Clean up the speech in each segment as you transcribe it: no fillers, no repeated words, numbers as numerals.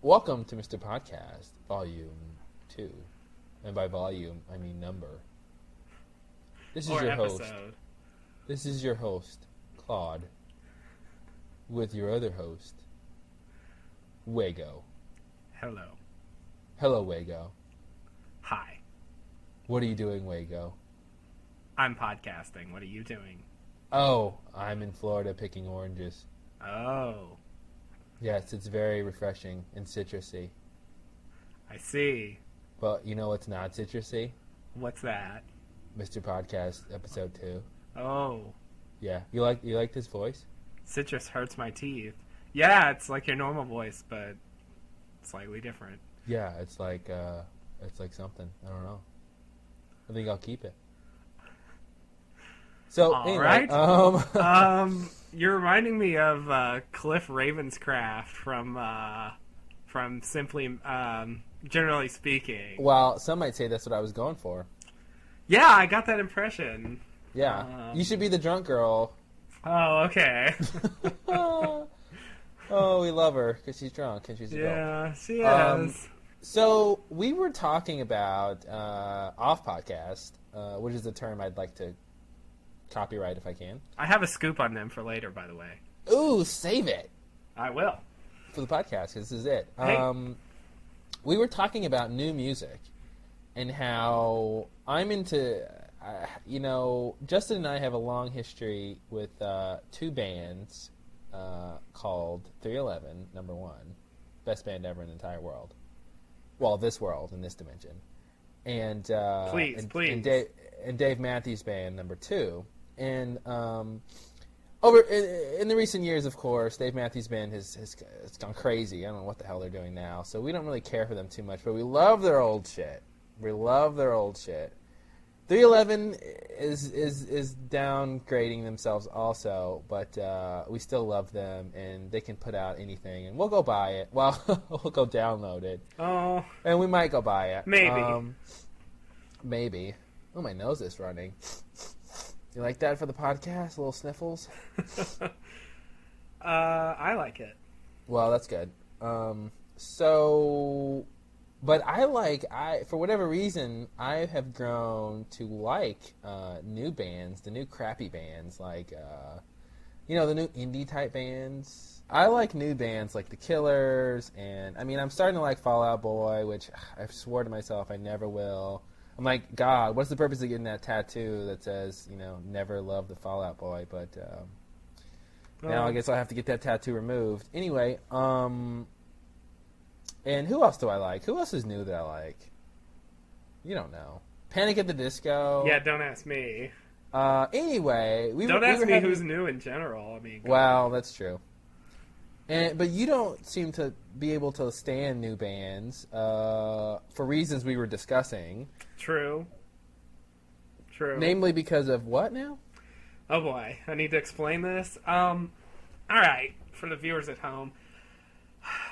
Welcome to Mr. Podcast, Volume 2. And by volume, I mean number. This is your episode. host. This is your host, Claude, with your other host, Wago. Hello. Hello, Wago. Hi. What are you doing, Wago? I'm podcasting. What are you doing? Oh, I'm in Florida picking oranges. Oh. Yes, it's very refreshing and citrusy. I see. But you know what's not citrusy? What's that? Mr. Podcast, Episode 2. Oh. Yeah. You like this voice? Citrus hurts my teeth. Yeah, it's like your normal voice, but slightly different. Yeah, it's like something. I don't know. I think I'll keep it. So, All anyway, right. You're reminding me of Cliff Ravenscraft from Simply, Generally Speaking. well, some might say that's what I was going for. Yeah, I got that impression. Yeah. You should be the drunk girl. Oh, okay. Oh, we love her because she's drunk and she's a girl. Yeah, she is. So, we were talking about off podcast, which is a term I'd like to copyright if I can. I have a scoop on them for later, by the way. Ooh, save it I will. for the podcast because this is it. Hey. We were talking about new music and how I'm into, Justin and I have a long history with two bands called 311, number one, best band ever in the entire world. Well, this world, in this dimension. And Please. And Dave Matthews Band, number two. And over in the recent years, of course, Dave Matthews Band has gone crazy. I don't know what the hell they're doing now, so we don't really care for them too much. But we love their old shit. 311 is downgrading themselves also, but we still love them, and they can put out anything, and we'll go buy it. Well, we'll go download it. Oh, And we might go buy it. Maybe. Maybe. Oh, my nose is running. You like that for the podcast? Little sniffles? I like it. Well, that's good. But for whatever reason, I have grown to like new bands, the new crappy bands, like, the new indie type bands. I like new bands like The Killers, and, I'm starting to like Fall Out Boy, which I've swore to myself I never will. I'm like, God, what's the purpose of getting that tattoo that says, never love the Fall Out Boy? But now I guess I'll have to get that tattoo removed. Anyway, and who else do I like? Who else is new that I like? You don't know. Panic at the Disco. Yeah, don't ask me. Anyway, Don't ask me who's new in general. Well, that's true. But you don't seem to be able to stand new bands for reasons we were discussing. True. Namely because of what now? Oh boy, I need to explain this. All right, for the viewers at home,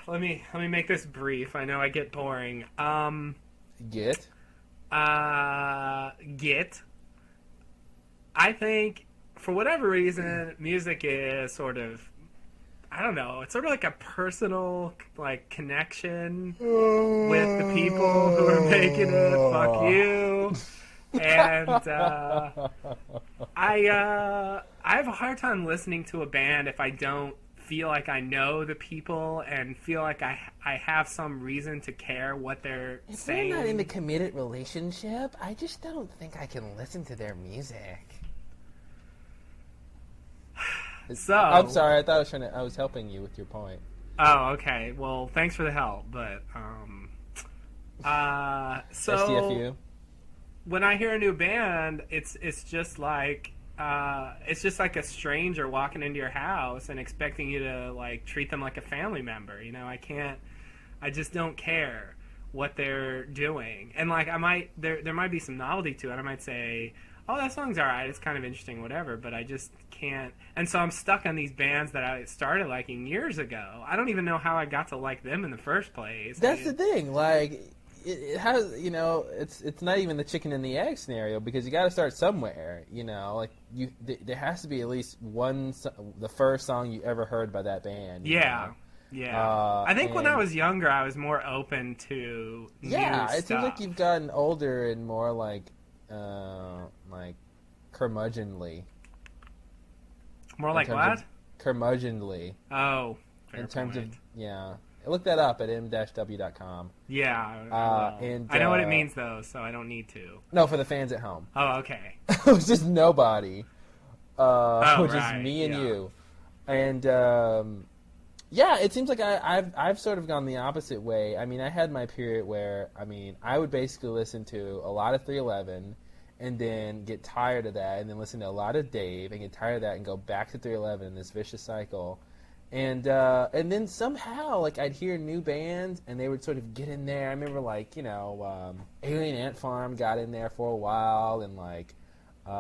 let me make this brief. I know I get boring. Get. I think for whatever reason, music is sort of, I don't know, it's sort of like a personal connection with the people who are making it. Fuck you. And I have a hard time listening to a band if I don't feel like I know the people and feel like I have some reason to care what they're saying. If we're not in a committed relationship, I just don't think I can listen to their music. So I'm sorry. I thought I was helping you with your point. Oh, okay. Well, thanks for the help, but so SDFU. When I hear a new band, it's just like a stranger walking into your house and expecting you to treat them like a family member. I just don't care what they're doing, and there might be some novelty to it. I might say, oh, that song's alright, it's kind of interesting, whatever, but I just can't. And so I'm stuck on these bands that I started liking years ago. I don't even know how I got to like them in the first place. That's the thing. It has, it's not even the chicken and the egg scenario because you got to start somewhere. There has to be at least the first song you ever heard by that band. Yeah. Yeah. I think when I and was younger, I was more open to yeah, new it seems like stuff. you've gotten older and more like curmudgeonly More in like terms of what? curmudgeonly Oh, fair in terms of point. yeah. Look that up at m-w.com. Yeah, I will. And I know what it means though, so I don't need to. no, for the fans at home, Oh, okay. which is nobody, Oh, which is right. me and Yeah. you, and yeah, it seems like I've sort of gone the opposite way. I mean, I had my period where I would basically listen to a lot of 311, and then get tired of that, and then listen to a lot of Dave, and get tired of that, and go back to 311 in this vicious cycle. And then somehow like I'd hear new bands and they would sort of get in there. I remember Alien Ant Farm got in there for a while, and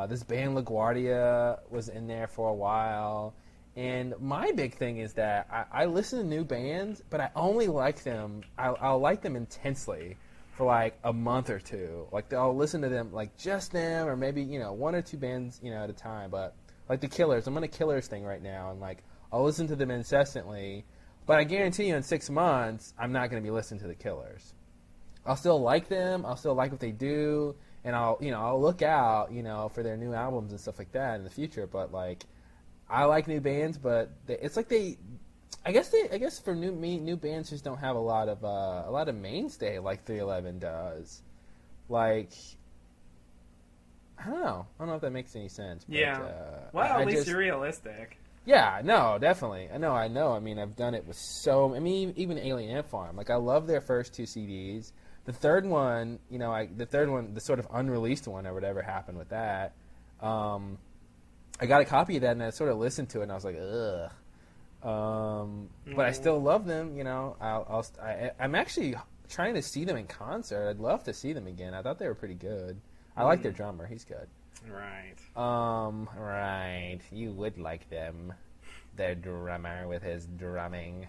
this band LaGuardia was in there for a while. And my big thing is that I listen to new bands, but I only like them. I'll like them intensely for like a month or two. Like I'll listen to them like just them, or maybe one or two bands at a time. But like the Killers, I'm on a Killers thing right now, and like I'll listen to them incessantly. But I guarantee you, in 6 months, I'm not going to be listening to the Killers. I'll still like them. I'll still like what they do, and I'll look out for their new albums and stuff like that in the future. But like I like new bands, but it's like I guess for new bands just don't have a lot of mainstay like 311 does. Like I don't know if that makes any sense. But, Yeah. Well, at least you're realistic. Yeah, no, definitely. I know. I mean, I've done it with even Alien Ant Farm. Like I love their first 2 CDs. The third one, the sort of unreleased one or whatever happened with that. I got a copy of that and I sort of listened to it and I was like, ugh. But I still love them. I'm actually trying to see them in concert. I'd love to see them again. I thought they were pretty good. I like their drummer. He's good. Right. Right. You would like them. Their drummer with his drumming.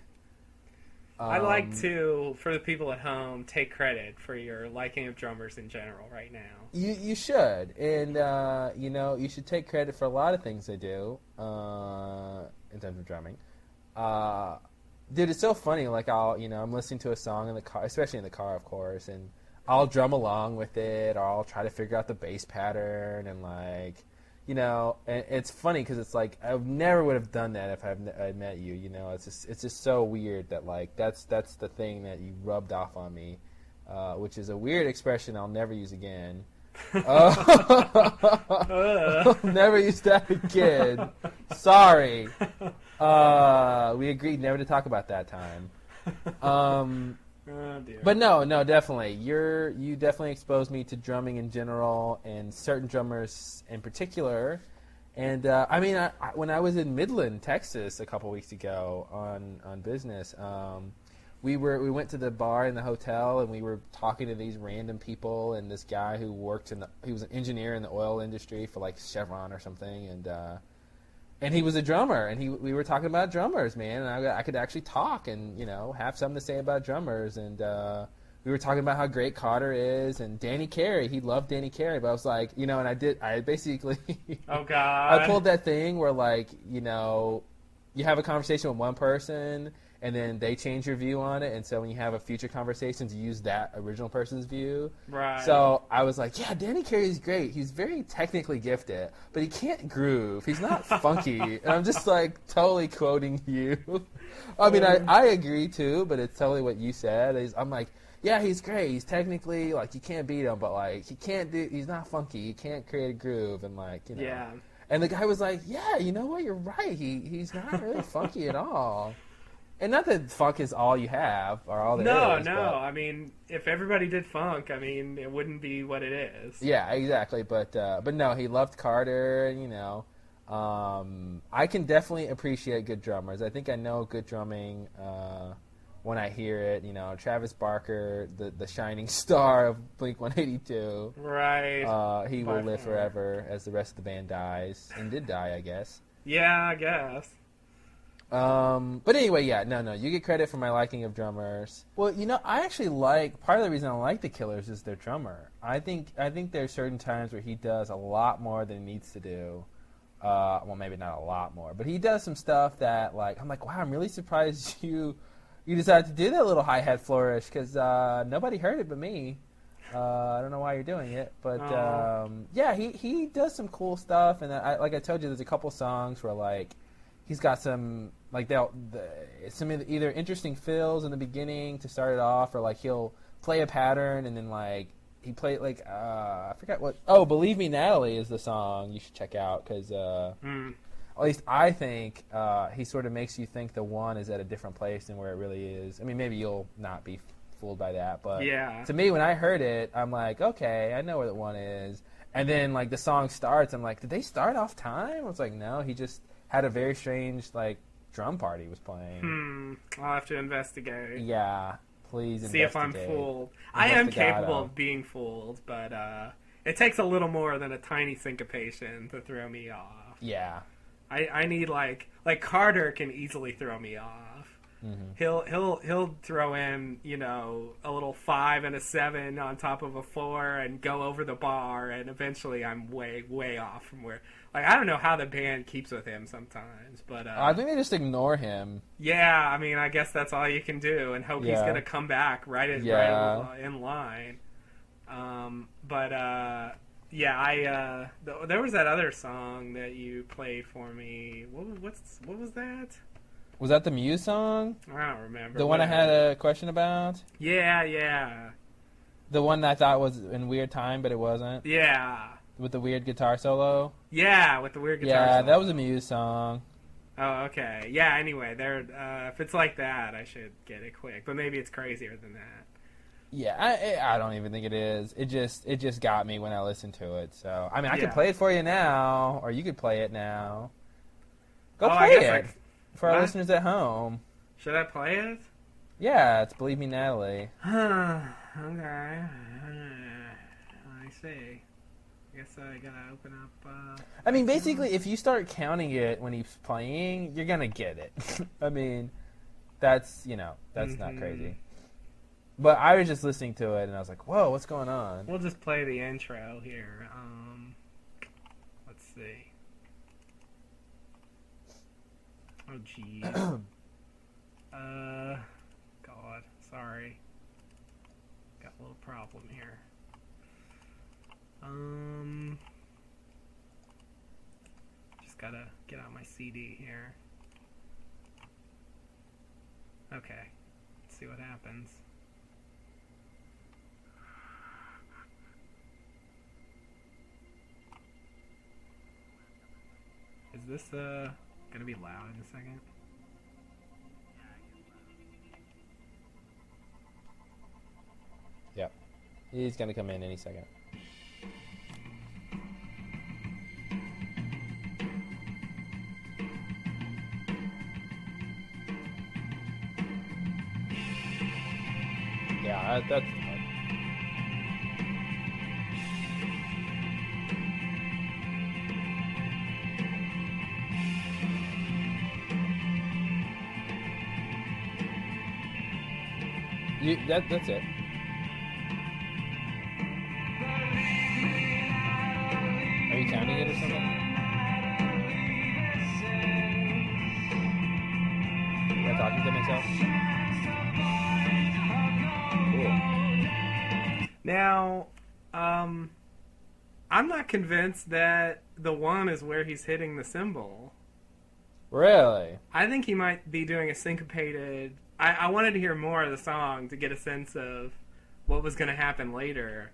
I'd like to, for the people at home, take credit for your liking of drummers in general right now. You should, and you should take credit for a lot of things they do in terms of drumming. Dude, it's so funny. Like I'm listening to a song in the car, especially in the car, of course, and I'll drum along with it, or I'll try to figure out the bass pattern, and and it's funny because it's like I never would have done that if I'd met you. It's just so weird that like that's the thing that you rubbed off on me, which is a weird expression I'll never use again. I'll never use that again. Sorry. We agreed never to talk about that time. Oh, dear. But no, definitely. You definitely exposed me to drumming in general and certain drummers in particular. And when I was in Midland, Texas, a couple weeks ago on business, we went to the bar in the hotel and we were talking to these random people, and this guy who he was an engineer in the oil industry for like Chevron or something, and he was a drummer, and we were talking about drummers, man, and I could actually talk and have something to say about drummers, and we were talking about how great Carter is, and Danny Carey. He loved Danny Carey, but I was like, and I basically Oh God, I pulled that thing where like you have a conversation with one person and then they change your view on it, and so when you have a future conversations, you use that original person's view. Right. So I was like, yeah, Danny Carey's great. He's very technically gifted, but he can't groove. He's not funky. And I'm just like totally quoting you. I mean, I agree too, but it's totally what you said. I'm like, yeah, he's great. He's technically like you can't beat him, but like he's not funky. He can't create a groove, and Yeah. And the guy was like, yeah, you know what? You're right. He's not really funky at all. And not that funk is all you have or all there is. No. But, I mean, if everybody did funk, I mean, it wouldn't be what it is. yeah, exactly. But no, he loved Carter, and I can definitely appreciate good drummers. I think I know good drumming when I hear it. Travis Barker, the shining star of Blink-182. Right. He will live forever as the rest of the band dies, and did die, I guess. Yeah, I guess. But anyway, yeah, no, you get credit for my liking of drummers. Well, I actually part of the reason I like the Killers is their drummer. I think there are certain times where he does a lot more than he needs to do. Well, maybe not a lot more, but he does some stuff that, like, I'm like, wow, I'm really surprised you decided to do that little hi-hat flourish, because nobody heard it but me. I don't know why you're doing it, but yeah, he does some cool stuff, and like I told you, there's a couple songs where, like, he's got some, like, some either interesting fills in the beginning to start it off, or, like, he'll play a pattern, and then, like, he played, like, I forgot what, Believe Me, Natalie is the song you should check out, because, at least I think, he sort of makes you think the one is at a different place than where it really is. I mean, maybe you'll not be fooled by that, but to me, when I heard it, I'm like, okay, I know where the one is, and then, like, the song starts, I'm like, did they start off time? I was like, no, he just had a very strange, like, drum part he was playing. I'll have to investigate. Yeah. Please see if I'm fooled. I am capable of being fooled, but it takes a little more than a tiny syncopation to throw me off. Yeah. I need like Carter can easily throw me off. Mm-hmm. He'll throw in, you know, a little 5 and a 7 on top of a 4 and go over the bar, and eventually I'm way off from where. Like, I don't know how the band keeps with him sometimes, but I think they just ignore him. Yeah, I mean, I guess that's all you can do, and hope he's gonna come back right in line. There was that other song that you played for me. What was that? Was that the Muse song? I don't remember. The one I had a question about? Yeah. The one that I thought was in Weird Time, but it wasn't? Yeah. With the weird guitar solo? Yeah, with the weird guitar solo. Yeah, that was a Muse song. Oh, okay. Yeah, anyway, if it's like that, I should get it quick. But maybe it's crazier than that. Yeah, I don't even think it is. It just got me when I listened to it. So, I mean, I could play it for you now, or you could play it now. Go play it for our listeners at home. Should I play it? Yeah, it's Believe Me, Natalie. Okay. I see. I guess I gotta open up. I mean, basically, if you start counting it when he's playing, you're gonna get it. I mean, that's not crazy. But I was just listening to it, and I was like, whoa, what's going on? We'll just play the intro here. Let's see. Oh, jeez. God, sorry. Got a little problem here. Just gotta get out my CD here. Okay, let's see what happens. Is this gonna be loud in a second? Yep. He's gonna come in any second. Yeah, that's that's it. Are you counting it or something? Am I talking to myself? Cool. Now, I'm not convinced that the 1 is where he's hitting the cymbal. Really? I think he might be doing a syncopated. I wanted to hear more of the song to get a sense of what was going to happen later,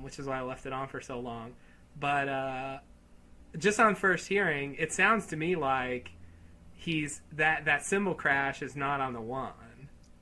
which is why I left it on for so long. But just on first hearing, it sounds to me like that cymbal crash is not on the 1.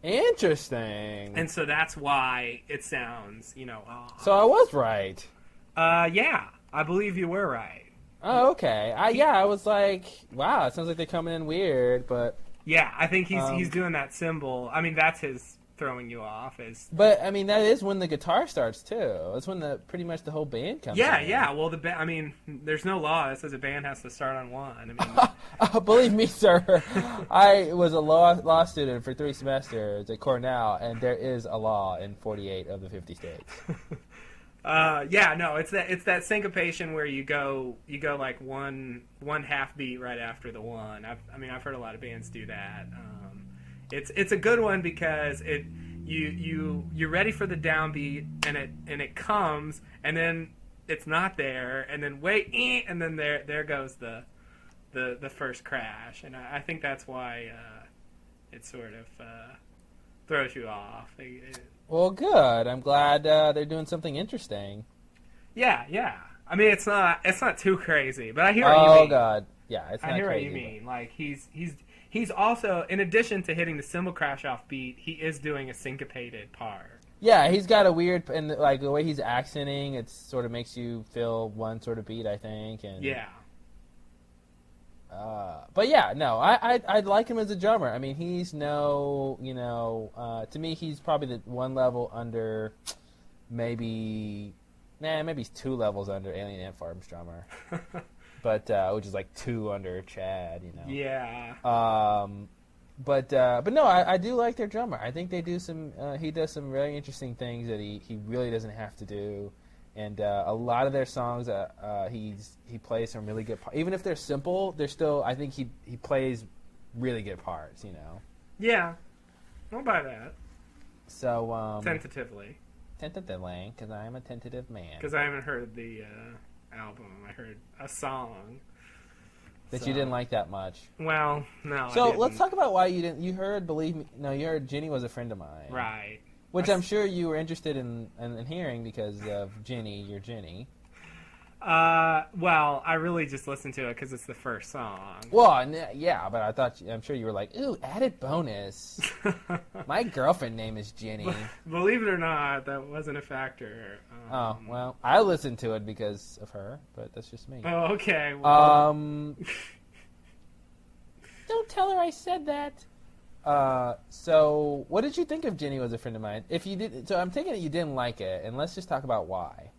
Interesting. And so that's why it sounds, off. So I was right. Yeah, I believe you were right. Oh, okay. I was like, wow, it sounds like they're coming in weird, but... Yeah, I think he's doing that cymbal. I mean, that's his throwing you off. But, I mean, that is when the guitar starts, too. That's when pretty much the whole band comes in. Yeah. Well, I mean, there's no law that says a band has to start on 1. I mean, believe me, sir. I was a law student for 3 semesters at Cornell, and there is a law in 48 of the 50 states. Yeah, no, it's that syncopation where you go like one half beat right after the one. I've heard a lot of bands do that. It's a good one because you're ready for the downbeat and it comes and then it's not there and then wait and then there goes the first crash, and I think that's why it sort of throws you off. Well, good. I'm glad they're doing something interesting. Yeah. I mean, it's not too crazy, but I hear what you mean. Oh God, yeah, it's not I hear crazy, what you mean. Like he's also, in addition to hitting the cymbal crash off beat, he is doing a syncopated part. Yeah, he's got a weird, and like the way he's accenting, it sort of makes you feel one sort of beat, I think. And yeah. But yeah, no, I like him as a drummer. I mean, he's to me, he's probably the one level under, maybe he's two levels under Alien Ant Farm's drummer, but which is like two under Chad, Yeah. But no, I do like their drummer. I think they do he does some really interesting things that he really doesn't have to do. And a lot of their songs, he plays some really good parts. Even if they're simple, they're still, I think he plays really good parts, Yeah. I'll buy that. So, tentatively, because I am a tentative man. Because I haven't heard the album. I heard a song. That you didn't like that much. Well, no. So let's talk about why you didn't. You heard, believe me, no, you heard Jenny was a friend of mine. Right. Which I'm sure you were interested in hearing because of Jenny, your Jenny. Well, I really just listened to it because it's the first song. Well, yeah, but I'm sure you were like, ooh, added bonus. My girlfriend name is Jenny. Believe it or not, that wasn't a factor. Oh, well, I listened to it because of her, but that's just me. Oh, okay. Well. Don't tell her I said that. So what did you think of Jenny Was a Friend of Mine? If you did, so I'm taking it you didn't like it, and let's just talk about why.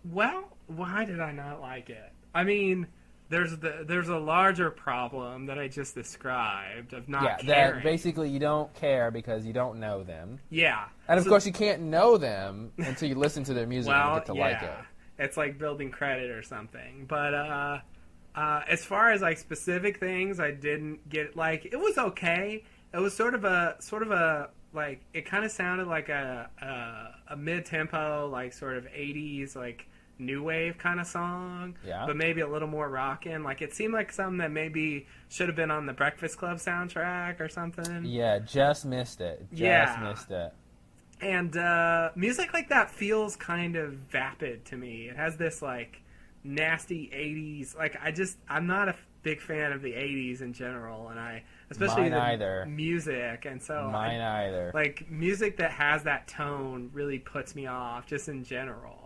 Well, why did I not like it? I mean, there's a larger problem that I just described of not caring. That basically you don't care because you don't know them. Yeah. And of course you can't know them until you listen to their music and get to like it. It's like building credit or something. But as far as like specific things, I didn't get, like, it was okay. It was sort of a like, it kind of sounded like a mid-tempo, like sort of 80s like new wave kind of song, but maybe a little more rockin'. Like, it seemed like something that maybe should have been on the Breakfast Club soundtrack or something. Yeah, just missed it. Missed it. And music like that feels kind of vapid to me. It has this like nasty 80s, like, I'm not a big fan of the 80s in general, and especially the music, and so either. Like, music that has that tone really puts me off just in general.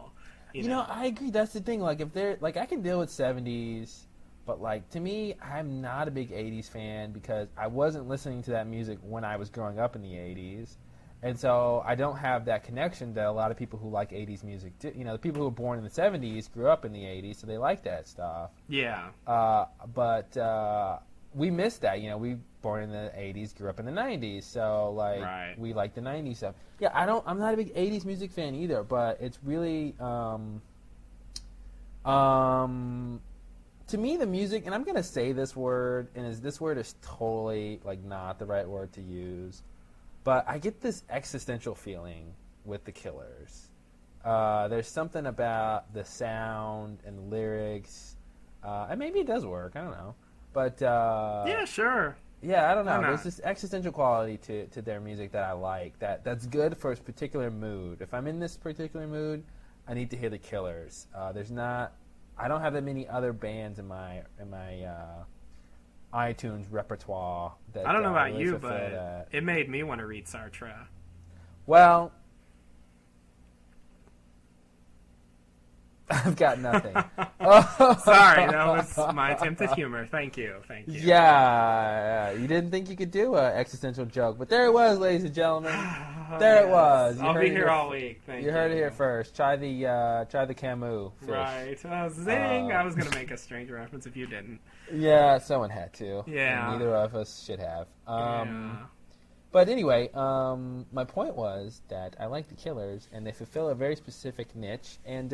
You know, I agree. That's the thing. Like, if they're like, I can deal with 70s, but like, to me, I'm not a big 80s fan because I wasn't listening to that music when I was growing up in the 80s. And so I don't have that connection that a lot of people who like 80s music do. The people who were born in the 70s grew up in the 80s, so they like that stuff. Yeah. But we missed that. We born in the 80s, grew up in the 90s, so like we like the 90s stuff. Yeah, I'm not a big 80s music fan either, but it's really to me the music, and I'm going to say this word, and this word is totally like not the right word to use. But I get this existential feeling with the Killers. There's something about the sound and the lyrics, and maybe it does work. I don't know, but yeah, sure. Yeah, I don't know. There's this existential quality to their music that I like. That's good for a particular mood. If I'm in this particular mood, I need to hear the Killers. I don't have that many other bands in my iTunes repertoire that I don't know about really you, but it made me want to read Sartre. Well, I've got nothing. Sorry, that was my attempt at humor. Thank you. Yeah, you didn't think you could do an existential joke, but there it was, ladies and gentlemen. There it was. I'll be here all week. Thank you. You heard it here first. Try the Camus fish. Right. Zing! I was gonna make a Stranger reference if you didn't. Yeah, someone had to. Yeah. And neither of us should have. But anyway, my point was that I like the Killers, and they fulfill a very specific niche. And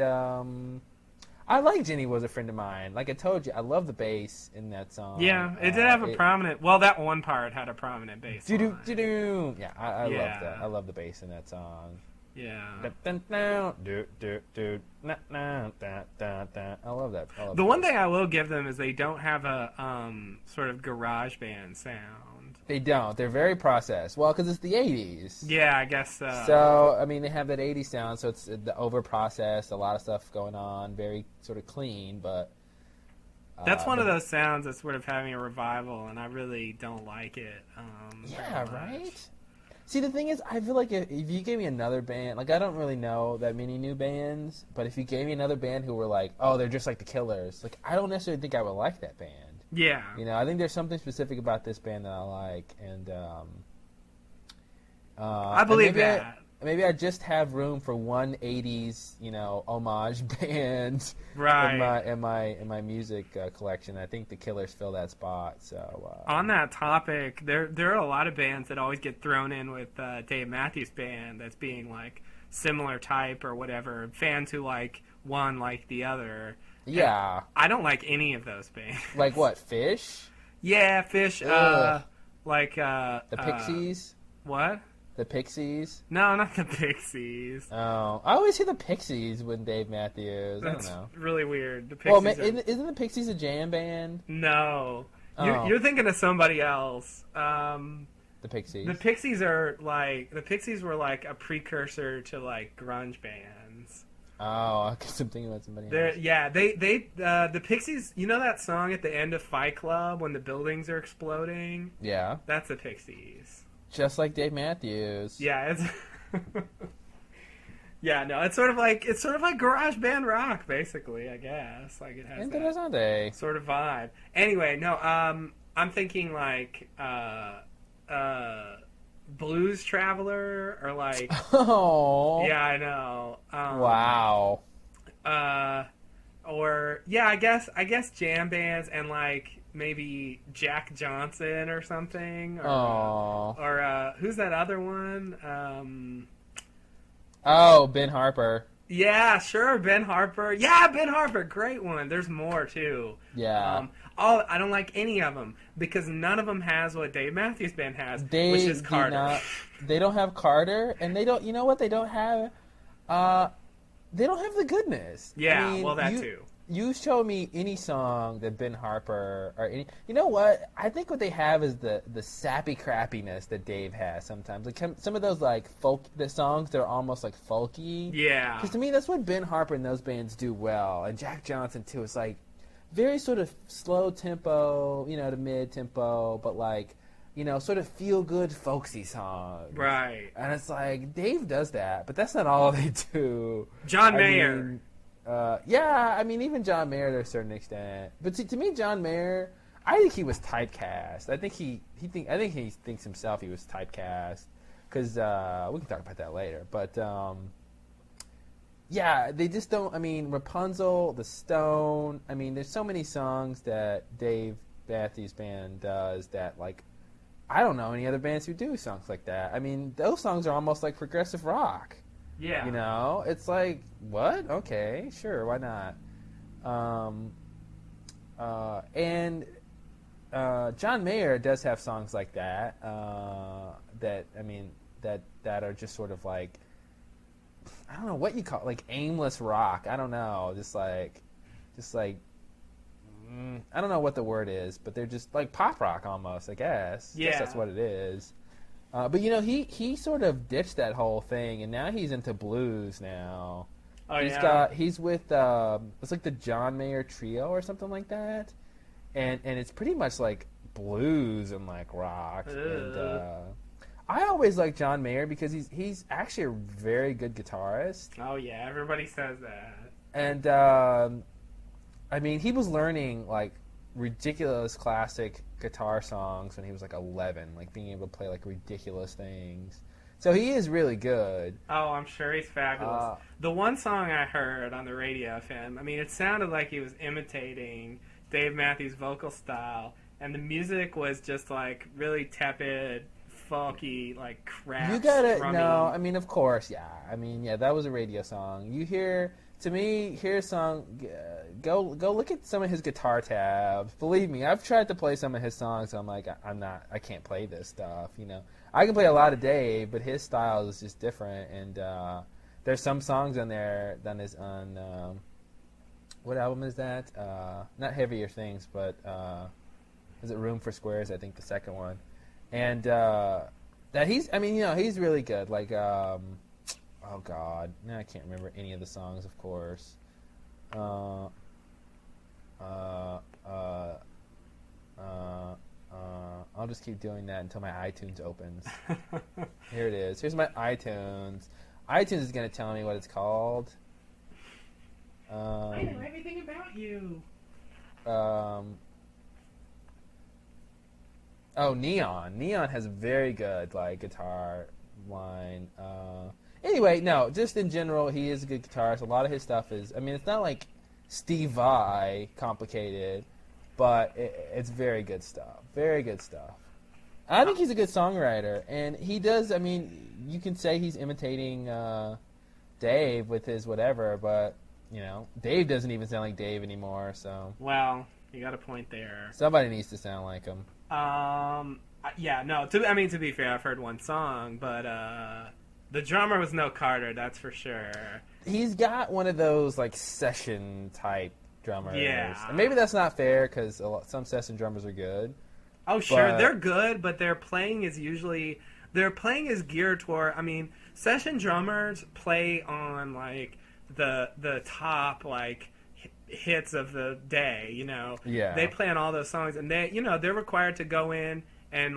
I like Jenny Was a Friend of Mine. Like I told you, I love the bass in that song. Yeah, it did have a prominent. Well, that one part had a prominent bass. Do-do-do-do. Yeah, I love that. I love the bass in that song. Yeah. I love that. The one thing I will give them is they don't have a sort of garage band sound. They don't. They're very processed. Well, because it's the 80s. Yeah, I guess so. So, I mean, they have that 80s sound, so it's the over-processed, a lot of stuff going on, very sort of clean, but... That's one of those sounds that's sort of having a revival, and I really don't like it. Yeah, right? See, the thing is, I feel like if you gave me another band, like, I don't really know that many new bands, but if you gave me another band who were like, oh, they're just like the Killers, like, I don't necessarily think I would like that band. Yeah. You know, I think there's something specific about this band that I like, and I believe that. Maybe I just have room for one 80s, you know, homage band right. in my music collection. I think the Killers fill that spot. So on that topic, there are a lot of bands that always get thrown in with Dave Matthews Band that's being like similar type or whatever. Fans who like one like the other. Yeah. And I don't like any of those bands. Like what? Fish? Yeah, Fish. Ugh. The Pixies. What? The Pixies? No, not the Pixies. Oh, I always hear the Pixies with Dave Matthews. That's I don't know. Really weird. The Pixies isn't the Pixies a jam band? No. Oh. You're thinking of somebody else. The Pixies. The Pixies were like a precursor to like grunge bands. Oh, I guess I'm thinking about somebody else. Yeah, the Pixies. You know that song at the end of Fight Club when the buildings are exploding? Yeah. That's the Pixies. Just like Dave Matthews. Yeah, it's yeah, no, it's sort of like garage band rock, basically. I guess like it has that sort of vibe. Anyway, no, I'm thinking like Blues Traveler or like oh yeah, I know. Wow. Or yeah, I guess jam bands and like maybe Jack Johnson or something. Or who's that other one? Ben Harper. Yeah, sure, Ben Harper. Yeah, Ben Harper, great one. There's more too. Yeah. I don't like any of them because none of them has what Dave Matthews Band has, which is Carter. They don't have Carter, and they don't. You know what? They don't have. They don't have the goodness. Yeah, I mean, well, that too. You show me any song that Ben Harper or any. You know what? I think what they have is the sappy crappiness that Dave has sometimes. Like some of those like the songs they're almost like folky. Yeah. Because to me that's what Ben Harper and those bands do well, and Jack Johnson too. It's like very sort of slow tempo, you know, to mid tempo, but like, you know, sort of feel good folksy songs. Right. And it's like Dave does that, but that's not all they do. John Mayer. Yeah, I mean, even John Mayer to a certain extent. But to me, John Mayer, I think he was typecast. I think he thinks himself he was typecast. Because we can talk about that later. But yeah, they just don't. I mean, Rapunzel, The Stone. I mean, there's so many songs that Dave Matthews Band does that, like, I don't know any other bands who do songs like that. I mean, those songs are almost like progressive rock. Yeah. You know, it's like, what? Okay, sure, why not? And John Mayer does have songs like that. That are just sort of like, I don't know what you call it, like aimless rock. I don't know, just like, I don't know what the word is, but they're just like pop rock almost, I guess. Yeah. I guess that's what it is. But you know, he sort of ditched that whole thing, and now he's into blues now. Oh, He's with it's like the John Mayer Trio or something like that, and it's pretty much like blues and like rock. And I always like John Mayer because he's actually a very good guitarist. Oh yeah, everybody says that. And I mean, he was learning like ridiculous classic guitar songs when he was like 11, like being able to play like ridiculous things. So he is really good. Oh, I'm sure he's fabulous. The one song I heard on the radio of him, I mean, it sounded like he was imitating Dave Matthews' vocal style, and the music was just like really tepid, folky, like crap. You gotta strumming. no. I mean, of course, yeah. I mean, yeah. That was a radio song. You hear a song. Go look at some of his guitar tabs. Believe me, I've tried to play some of his songs. So I'm like, I can't play this stuff. You know, I can play a lot of Dave, but his style is just different. And there's some songs on there that is on. What album is that? Not Heavier Things, but is it Room for Squares? I think the second one. And that he's really good. Like, oh God, now I can't remember any of the songs, of course. I'll just keep doing that until my iTunes opens. Here it is. Here's my iTunes. iTunes is going to tell me what it's called. I know everything about you. Oh, Neon. Neon has a very good guitar line. Anyway, no, just in general, he is a good guitarist. A lot of his stuff is. I mean, it's not like Steve Vai complicated, but it's very good stuff. Very good stuff. I think he's a good songwriter, and he does. I mean, you can say he's imitating Dave with his whatever, but. You know, Dave doesn't even sound like Dave anymore, so... Well, you got a point there. Somebody needs to sound like him. Yeah, no, to be fair, I've heard one song, but, the drummer was no Carter, that's for sure. He's got one of those, session-type drummers. Yeah. And maybe that's not fair, because some session drummers are good. Oh, sure, they're good, but their playing is geared toward... I mean, session drummers play on, the top hits of the day, you know. Yeah. They play on all those songs, and they're required to go in and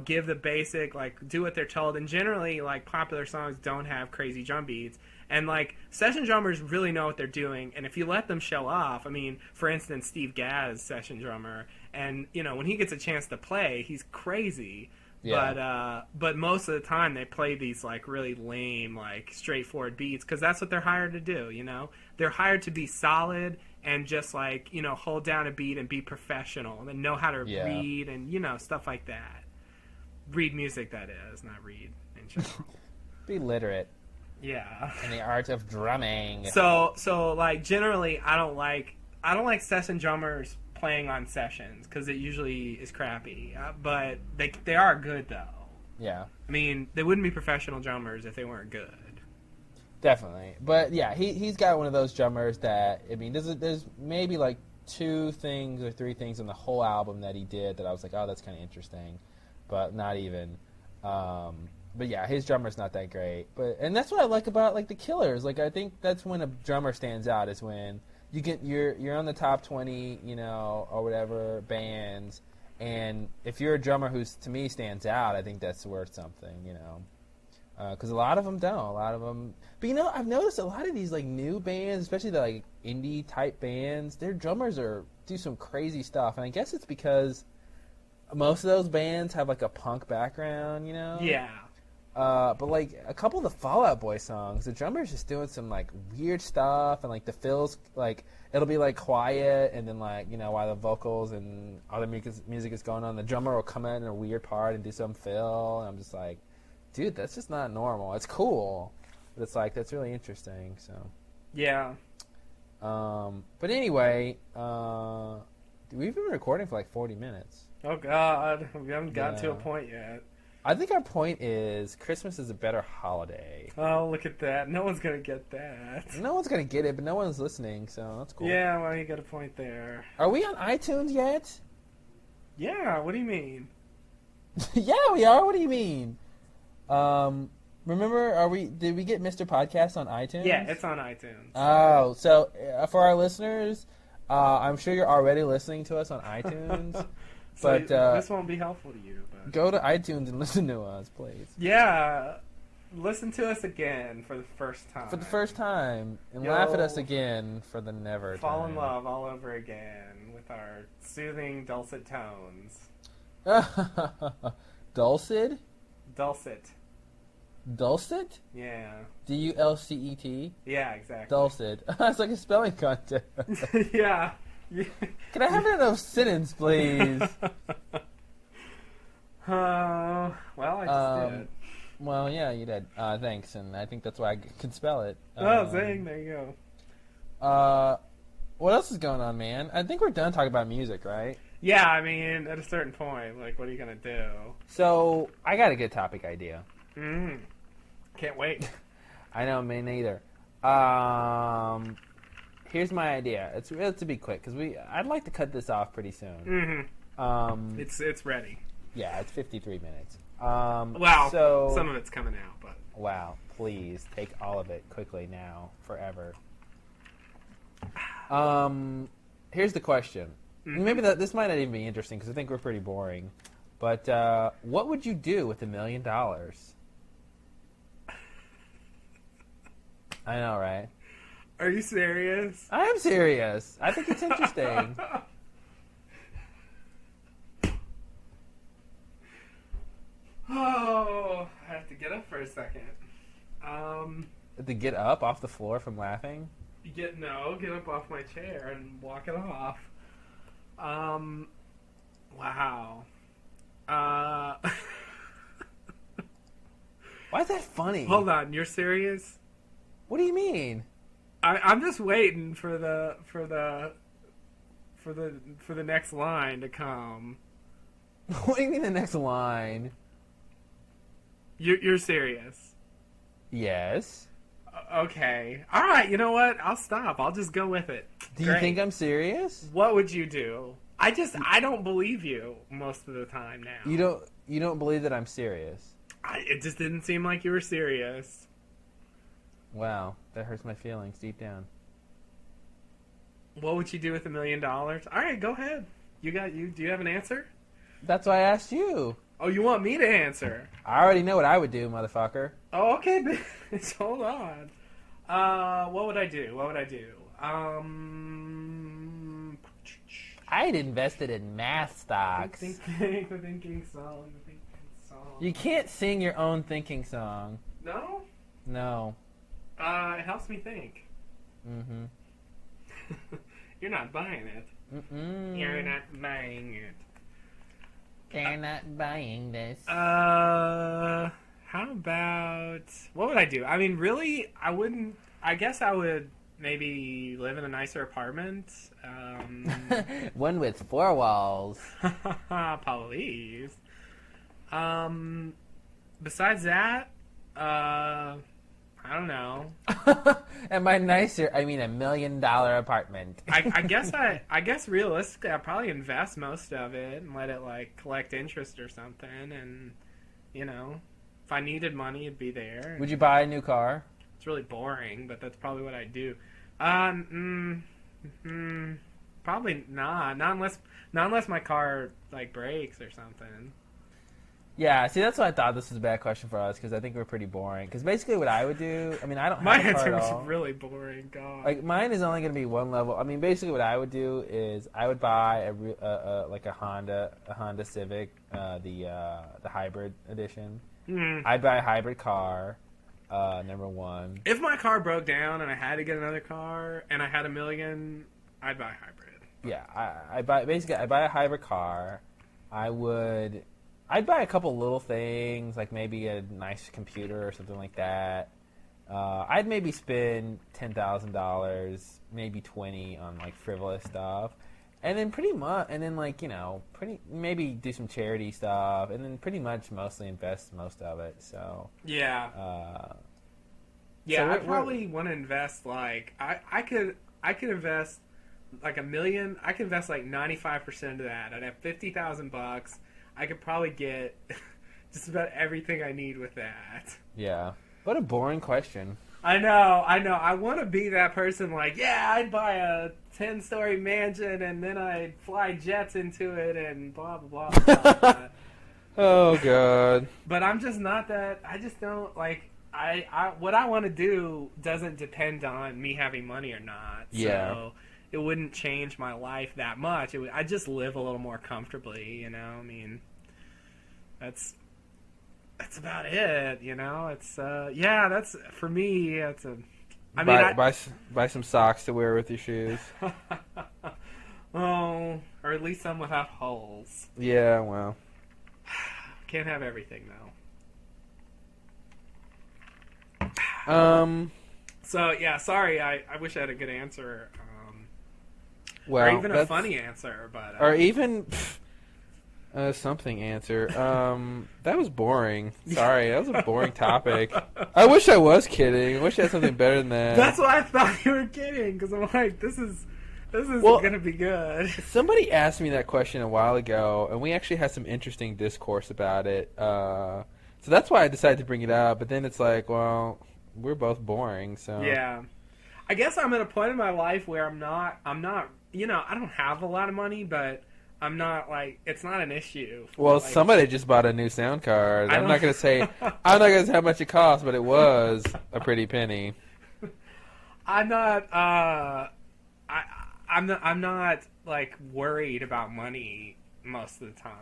give the basic do what they're told. And generally popular songs don't have crazy drum beats. And session drummers really know what they're doing. And if you let them show off, I mean, for instance, Steve Gadd's session drummer, and when he gets a chance to play, he's crazy. Yeah. But most of the time they play these really lame, straightforward beats because that's what they're hired to do. You know, they're hired to be solid and just hold down a beat and be professional and know how to read and stuff like that. Read music, that is, not read in general. Be literate. Yeah. In the art of drumming. So generally, I don't like session drummers playing on sessions because it usually is crappy, but they are good though. Yeah, I mean, they wouldn't be professional drummers if they weren't good. Definitely, but yeah, he's got one of those drummers that, I mean, there's maybe 2 things or 3 things in the whole album that he did that I was like, oh, that's kind of interesting, but not even. But yeah, his drummer's not that great, and that's what I like about the Killers. I think that's when a drummer stands out, is when you're on the top 20, or whatever bands, and if you're a drummer who's, to me, stands out, I think that's worth something, because a lot of them don't. A lot of them, but I've noticed a lot of these new bands, especially the indie type bands, their drummers do some crazy stuff, and I guess it's because most of those bands have a punk background, Yeah. But a couple of the Fall Out Boy songs, the drummer's just doing some weird stuff, and the fills, it'll be quiet, and then while the vocals and other music is going on, the drummer will come in a weird part and do some fill, and I'm just like, dude, that's just not normal. It's cool, but it's that's really interesting. So yeah. But anyway, we've been recording for 40 minutes. Oh God, we haven't gotten to a point yet. I think our point is Christmas is a better holiday. Oh, look at that. No one's going to get that. No one's going to get it, but no one's listening, so that's cool. Yeah, well, you got a point there. Are we on iTunes yet? Yeah, what do you mean? Yeah, we are. What do you mean? Remember, did we get Mr. Podcast on iTunes? Yeah, it's on iTunes. Oh, so for our listeners, I'm sure you're already listening to us on iTunes. So but this won't be helpful to you. But go to iTunes and listen to us, please. Yeah, listen to us again for the first time. For the first time, and laugh at us again for the never fall time. in love all over again with our soothing, dulcet tones. Dulcet? Dulcet. Dulcet? Yeah. D-U-L-C-E-T? Yeah, exactly. Dulcet. It's like a spelling contest. Yeah. Can I have it in a sentence, please? Well, I just did. Well, yeah, you did. Thanks, and I think that's why I can spell it. Zing, there you What else is going on, man? I think we're done talking about music, right? Yeah, I mean, at a certain point, like, what are you gonna do? So, I got a good topic idea. Can't wait. I know, me neither. Here's my idea. It's to be quick, because I'd like to cut this off pretty soon. It's ready. Yeah, it's 53 minutes. Well, so, some of it's coming out, but... Wow, please, take all of it quickly now, forever. Here's the question. Maybe this might not even be interesting because I think we're pretty boring. But what would you do with $1 million? I know, right? Are you serious? I am serious. I think it's interesting. Oh, I have to get up for a second. To get up off the floor from laughing? Get up off my chair and walk it off. Wow. Why is that funny? Hold on, you're serious? What do you mean? I'm just waiting for the next line to come. What do you mean the next line? You're serious? Yes. Okay. All right. You know what? I'll stop. I'll just go with it. Do you think I'm serious? What would you do? I don't believe you most of the time now. You don't believe that I'm serious? It just didn't seem like you were serious. Wow, that hurts my feelings deep down. What would you do with $1 million? All right, go ahead. Do you have an answer? That's why I asked you. Oh, you want me to answer? I already know what I would do, motherfucker. Oh, okay, bitch. Hold on. What would I do? I'd invested in math stocks. The thinking song. You can't sing your own thinking song. No? No. It helps me think. Mm-hmm. You're not buying it. Mm-mm. You're not buying it. They're not buying this. How about... What would I do? I mean, really, I wouldn't... I guess I would maybe live in a nicer apartment. One with 4 walls. Please. Besides that, I don't know. And by nicer, I mean $1 million apartment. I guess realistically, I'd probably invest most of it and let it like collect interest or something. And if I needed money, it'd be there. Would you buy a new car? It's really boring, but that's probably what I'd do. Probably not. Not unless my car like breaks or something. Yeah, see, that's why I thought this was a bad question for us, because I think we're pretty boring. Because basically what I would do, I mean, I don't My have a car answer at was all. really boring, God. Like, mine is only going to be one level. I mean, basically what I would do is I would buy a Honda Civic, the hybrid edition. I'd buy a hybrid car, number one. If my car broke down and I had to get another car and I had $1 million, I'd buy a hybrid. Yeah, I'd buy a hybrid car. I'd buy a couple little things, like maybe a nice computer or something like that. I'd maybe spend $10,000, maybe $20,000 on like frivolous stuff, and then maybe do some charity stuff, and then pretty much mostly invest most of it. So yeah, I probably want to invest like I could invest like $1 million. I could invest like 95% of that. I'd have $50,000. I could probably get just about everything I need with that. Yeah. What a boring question. I know. I want to be that person like, yeah, I'd buy a 10-story mansion and then I'd fly jets into it and blah, blah, blah. blah. Oh, God. But I'm just not that. I just don't, like, what I want to do doesn't depend on me having money or not. Yeah. So it wouldn't change my life that much. I'd just live a little more comfortably, I mean, that's about it, It's that's for me. That's buy some socks to wear with your shoes. Oh, or at least some without holes. Yeah, well. Can't have everything though. So yeah, sorry. I wish I had a good answer, Well, or even a funny answer, but or even something answer. That was boring. Sorry, that was a boring topic. I wish I was kidding. I wish I had something better than that. That's why I thought you were kidding, because I'm like, this is gonna be good. Somebody asked me that question a while ago, and we actually had some interesting discourse about it. So that's why I decided to bring it up. But then it's like, well, we're both boring, so Yeah, I guess I'm at a point in my life where I'm not. You know, I don't have a lot of money, but I'm not like, it's not an issue. Well, like, somebody just bought a new sound card. I'm not gonna say how much it cost, but it was a pretty penny. I'm not. I'm not like worried about money most of the time.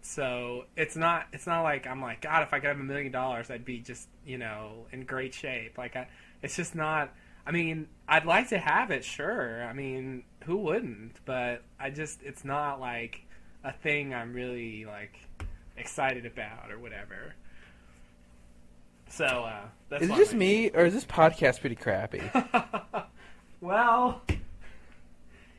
So it's not like I'm like, God, if I could have $1 million, I'd be just, you know, in great shape. Like it's just not. I mean, I'd like to have it, sure. I mean, who wouldn't? But it's not like a thing I'm really like excited about or whatever. So that's. Is it just me, or is this podcast pretty crappy? Well,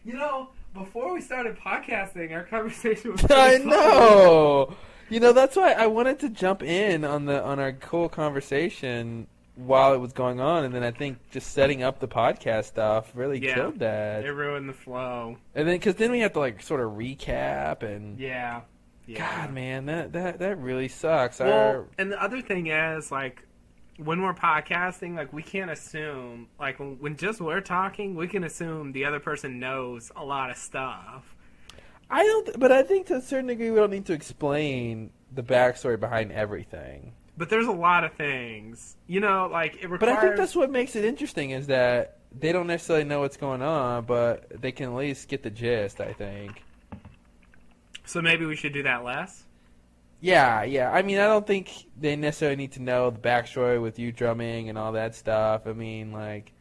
you know, before we started podcasting, our conversation was. I know. You know, that's why I wanted to jump in on our cool conversation while it was going on, and then I think just setting up the podcast stuff really killed that. It ruined the flow. And then, because then we have to like sort of recap and. Yeah. God, man, that really sucks. Well, and the other thing is, like, when we're podcasting, like, we can't assume, like, when just we're talking, we can assume the other person knows a lot of stuff. But I think to a certain degree we don't need to explain the backstory behind everything. But there's a lot of things, you know, like, it requires... But I think that's what makes it interesting, is that they don't necessarily know what's going on, but they can at least get the gist, I think. So maybe we should do that less? Yeah. I mean, I don't think they necessarily need to know the backstory with you drumming and all that stuff. I think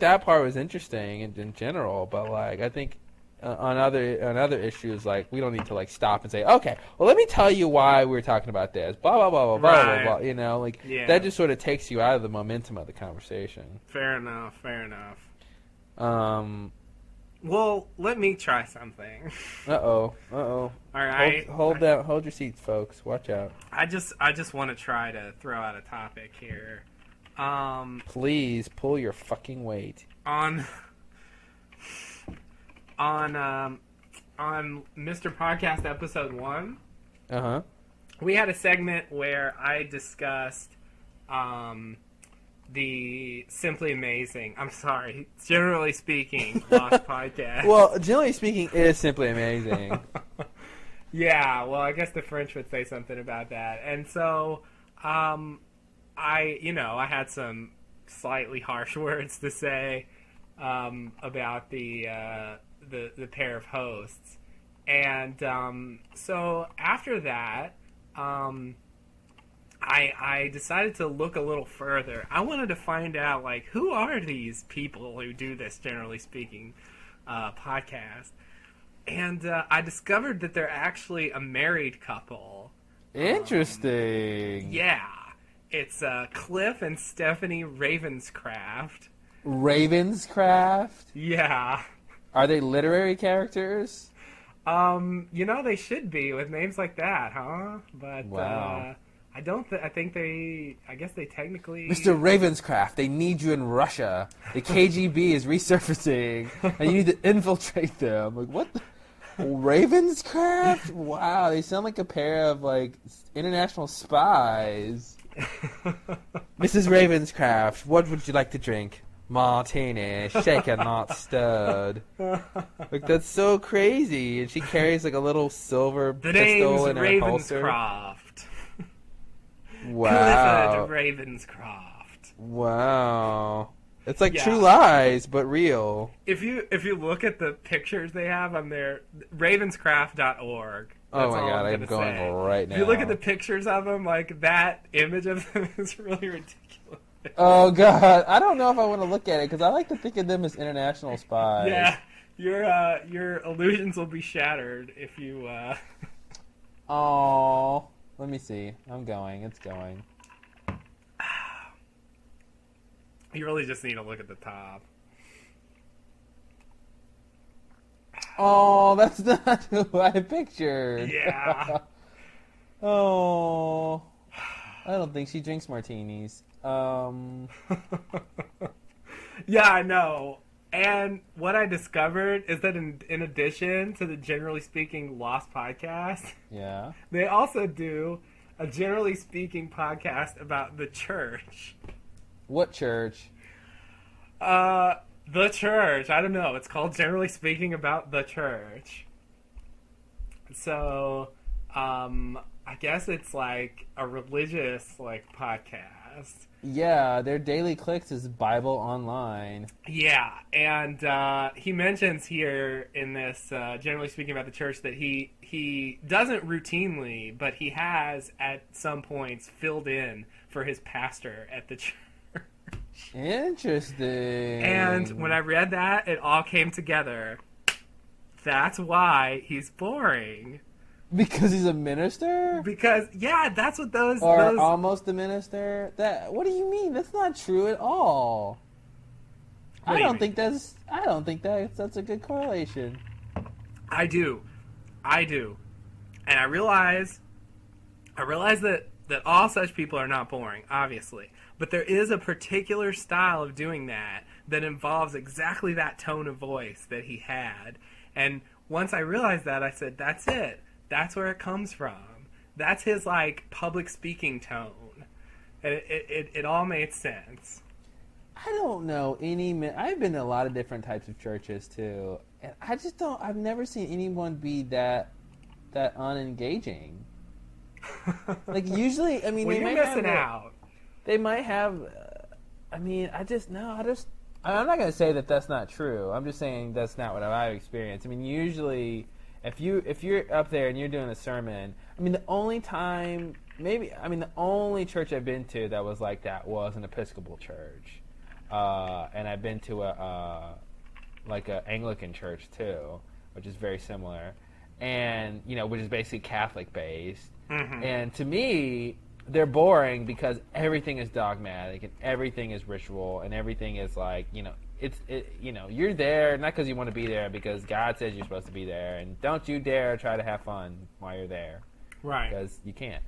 that part was interesting in general, but like, I think on other issues, like, we don't need to like stop and say, okay, well, let me tell you why we were talking about this. Blah blah blah blah blah blah blah. You know, like that just sort of takes you out of the momentum of the conversation. Fair enough. Well, let me try something. Uh-oh. All right. Hold your seats, folks. Watch out. I just want to try to throw out a topic here. Please pull your fucking weight. On Mr. Podcast episode 1. Uh-huh. We had a segment where I discussed the Simply Amazing. I'm sorry. Generally speaking, Lost Podcast. Well, generally speaking, it is Simply Amazing. Yeah, well, I guess the French would say something about that. And so, I had some slightly harsh words to say about the pair of hosts. And so after that, I decided to look a little further. I wanted to find out, like, who are these people who do this, generally speaking, podcast? And I discovered that they're actually a married couple. Interesting. Yeah. It's Cliff and Stephanie Ravenscraft. Ravenscraft? Yeah. Are they literary characters? They should be with names like that, huh? But, wow. I guess they technically... Mr. Ravenscraft, they need you in Russia. The KGB is resurfacing, and you need to infiltrate them. Like, what the... Ravenscraft? Wow, they sound like a pair of, like, international spies. Mrs. Ravenscraft, what would you like to drink? Martini, shaken, not stirred. Like, that's so crazy. And she carries, like, a little silver pistol in her holster. Ravenscraft. Wow. Clifford Ravenscraft. Wow. It's like True Lies, but real. If you look at the pictures they have on their Ravenscraft.org. Oh my god, I'm going right now. If you look at the pictures of them, like, that image of them is really ridiculous. Oh god, I don't know if I want to look at it, because I like to think of them as international spies. Yeah, your illusions will be shattered if you... Oh, let me see. I'm going. It's going. You really just need to look at the top. Oh, that's not who I pictured. Yeah. Oh, I don't think she drinks martinis. Yeah, I know. And what I discovered is that in addition to the Generally Speaking Lost podcast, Yeah. they also do a Generally Speaking podcast about the church. What church? The church. I don't know. It's called Generally Speaking About the Church. So, I guess it's like a religious podcast. Yeah, their daily clicks is Bible Online. Yeah, and he mentions here in this, generally speaking about the church, that he doesn't routinely, but he has at some points filled in for his pastor at the church. Interesting. And when I read that, it all came together. That's why he's boring. Because he's a minister? Because, yeah, that's what those... Or almost a minister? What do you mean? That's not true at all. I don't think that's a good correlation. I do. And I realize that all such people are not boring, obviously. But there is a particular style of doing that involves exactly that tone of voice that he had. And once I realized that, I said, that's it. That's where it comes from. That's his, like, public speaking tone. And it all made sense. I don't know I've been to a lot of different types of churches, too. And I've never seen anyone be that unengaging. Like, usually, I mean, well, you're missing out. They might have, I'm not going to say that that's not true. I'm just saying that's not what I've experienced. I mean, usually, if you're up there and you're doing a sermon, I mean, the only church I've been to that was like that was an Episcopal church. And I've been to a Anglican church too, which is very similar. And, which is basically Catholic based. Mm-hmm. And to me, they're boring because everything is dogmatic and everything is ritual and everything is like, you're there not because you want to be there, because God says you're supposed to be there, and don't you dare try to have fun while you're there, right? Because you can't.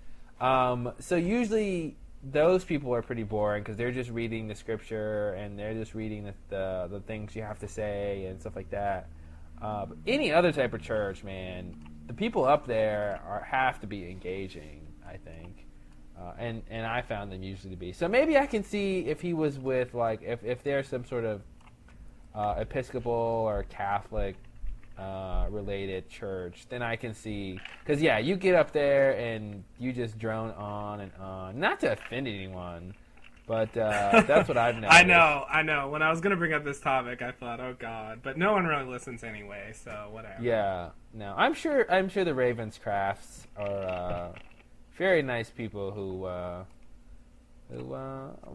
So usually those people are pretty boring because they're just reading the scripture and they're just reading the things you have to say and stuff like that. But any other type of church, man, the people up there have to be engaging, I think. And I found them usually to be. So maybe I can see if he was with, like, if there's some sort of Episcopal or Catholic related church, then I can see. Because, yeah, you get up there and you just drone on and on. Not to offend anyone, but that's what I've noticed. I know. When I was going to bring up this topic, I thought, oh, God. But no one really listens anyway, so whatever. Yeah. No, I'm sure the Ravenscrafts are... very nice people who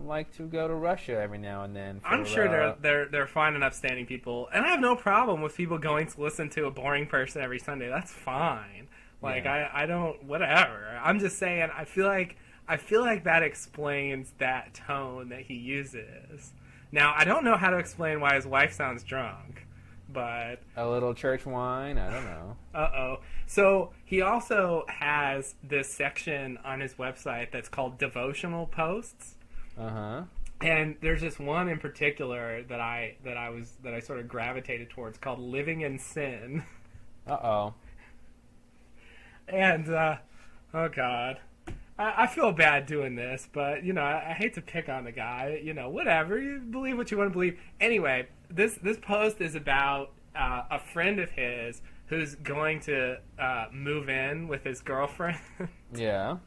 like to go to Russia every now and then. I'm sure they're fine and upstanding people, and I have no problem with people going to listen to a boring person every Sunday. That's fine. Like, yeah. I don't, whatever. I'm just saying, I feel like that explains that tone that he uses. Now, I don't know how to explain why his wife sounds drunk. But a little church wine, I don't know. Uh-oh. So he also has this section on his website that's called devotional posts. Uh-huh. And there's just one in particular that I sort of gravitated towards called Living in Sin. Uh-oh. And oh God. I feel bad doing this, but, I hate to pick on the guy. Whatever. You believe what you want to believe. Anyway, this post is about a friend of his who's going to move in with his girlfriend. Yeah.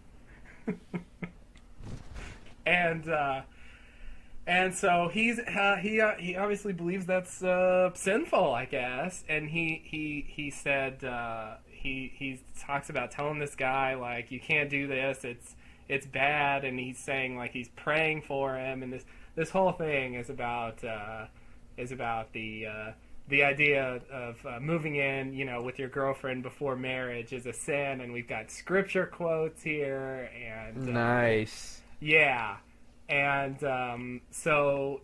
And so he obviously believes that's sinful, I guess. And he said he talks about telling this guy, like, you can't do this, it's bad, and he's saying, like, he's praying for him, and this whole thing is about the the idea of moving in, with your girlfriend before marriage is a sin, and we've got scripture quotes here, and Nice. yeah, and so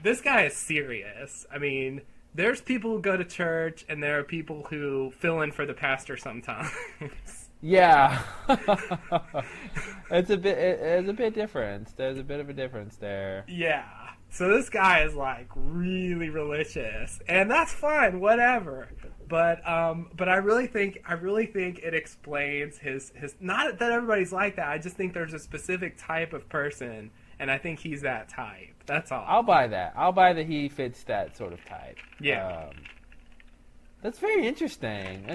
this guy is serious. I mean, there's people who go to church, and there are people who fill in for the pastor sometimes. Yeah. It's a bit different. There's a bit of a difference there. Yeah. So this guy is like really religious, and that's fine, whatever. But I really think it explains his not that everybody's like that. I just think there's a specific type of person, and I think he's that type. That's all. I'll buy that. I'll buy that he fits that sort of type. Yeah. That's very interesting.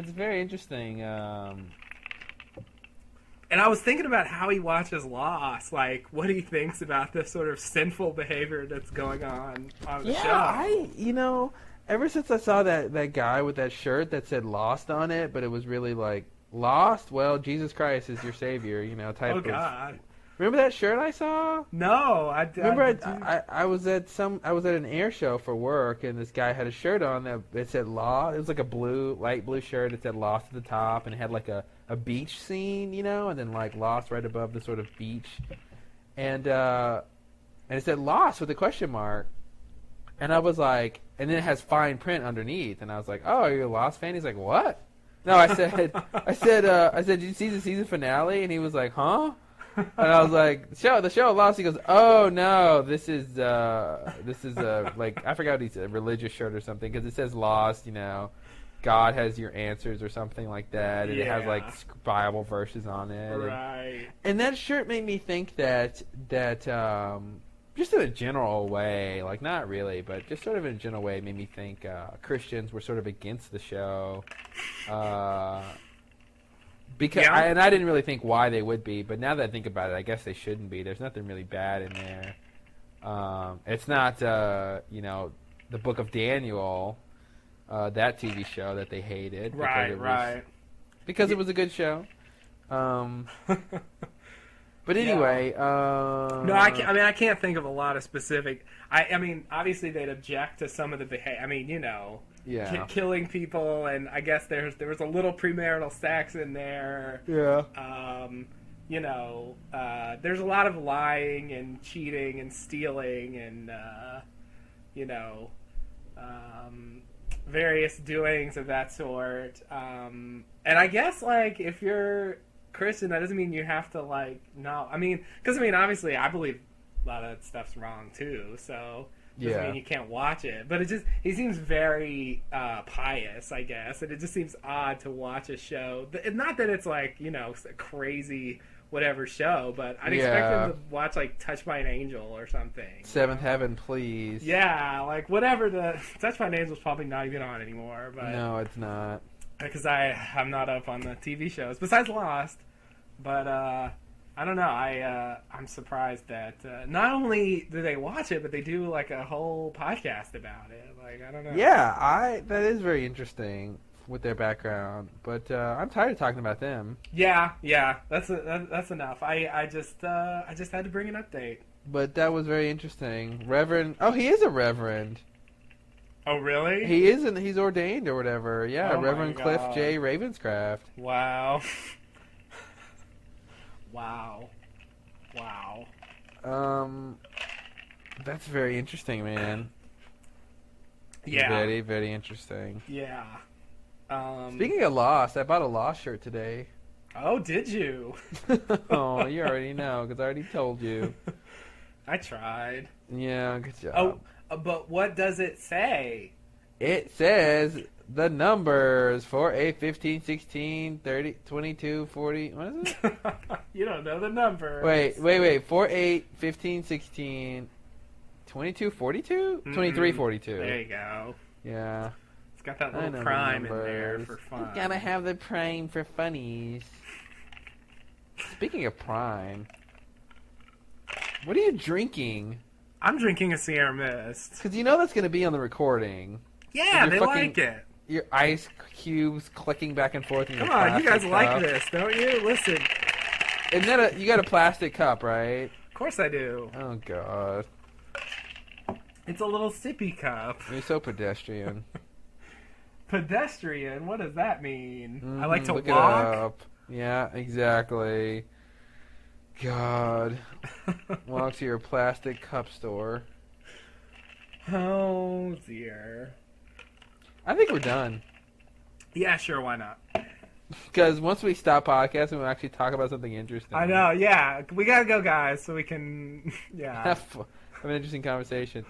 And I was thinking about how he watches Lost, like what he thinks about this sort of sinful behavior that's going on the show. Ever since I saw that guy with that shirt that said Lost on it, but it was really like, Lost? Well, Jesus Christ is your savior, type of. Oh, God. Remember that shirt I saw? No, I was at an air show for work, and this guy had a shirt on that it said Lost. It was like a light blue shirt. It said Lost at the top, and it had like a beach scene, and then like Lost right above the sort of beach, and it said Lost with a question mark, and I was like, and then it has fine print underneath, and I was like, oh, are you a Lost fan? He's like, what? No, I said, did you see the season finale? And he was like, huh? And I was like, the show Lost. He goes, oh no, this is like, I forgot what he said, a religious shirt or something, because it says Lost, God has your answers or something like that, and it has like Bible verses on it. Right. And that shirt made me think that just in a general way, like not really, but just sort of in a general way, made me think Christians were sort of against the show. Because I didn't really think why they would be, but now that I think about it, I guess they shouldn't be. There's nothing really bad in there. It's not, the Book of Daniel, that TV show that they hated. Right. Because it was a good show. But anyway, no, I can't think of a lot of specific. I mean, obviously they'd object to some of the behavior. I mean, killing people, and I guess there was a little premarital sex in there. Yeah. There's a lot of lying and cheating and stealing and various doings of that sort. And I guess like if you're Christian, that doesn't mean you have to because obviously I believe a lot of that stuff's wrong too, so doesn't mean you can't watch it, but he seems very pious, I guess, and it just seems odd to watch a show, not that it's like a crazy whatever show, but I'd expect him to watch like Touched by an Angel or something. Seventh Heaven, please. Yeah, like whatever. The Touched by an Angel's probably not even on anymore, but no, it's not, because I'm not up on the TV shows besides Lost. But I don't know. I'm surprised that not only do they watch it, but they do like a whole podcast about it. Like, I don't know. Yeah, that is very interesting with their background. But I'm tired of talking about them. Yeah. That's enough. I just had to bring an update. But that was very interesting. Reverend. Oh, he is a reverend. Oh, really? He isn't. He's ordained or whatever. Yeah, oh Reverend Cliff J. Ravenscraft. Wow. That's very interesting, man. Yeah. Very, very interesting. Yeah. Speaking of Lost, I bought a Lost shirt today. Oh, did you? Oh, you already know, because I already told you. I tried. Yeah, good job. Oh, but what does it say? It says the numbers 4, 8, 15, 16, 30, 22, 40. What is it? You don't know the numbers. Wait. 4, 8, 15, 16, 22, 42? 23, 42. There you go. Yeah. It's got that little prime in there for fun. You gotta have the prime for funnies. Speaking of prime, what are you drinking? I'm drinking a Sierra Mist. Because you know that's going to be on the recording. Yeah, they like it. Your ice cubes clicking back and forth in your plastic cup. You guys like this, don't you? Listen. Isn't that you got a plastic cup, right? Of course I do. Oh, God. It's a little sippy cup. You're so pedestrian. Pedestrian? What does that mean? I like to look walk? It up. Yeah, exactly. God. Walk to your plastic cup store. Oh, dear. I think we're done. Yeah, sure, why not? Because once we stop podcasting, we'll actually talk about something interesting. I know, yeah. We gotta go, guys, so we can, yeah. Have an interesting conversation.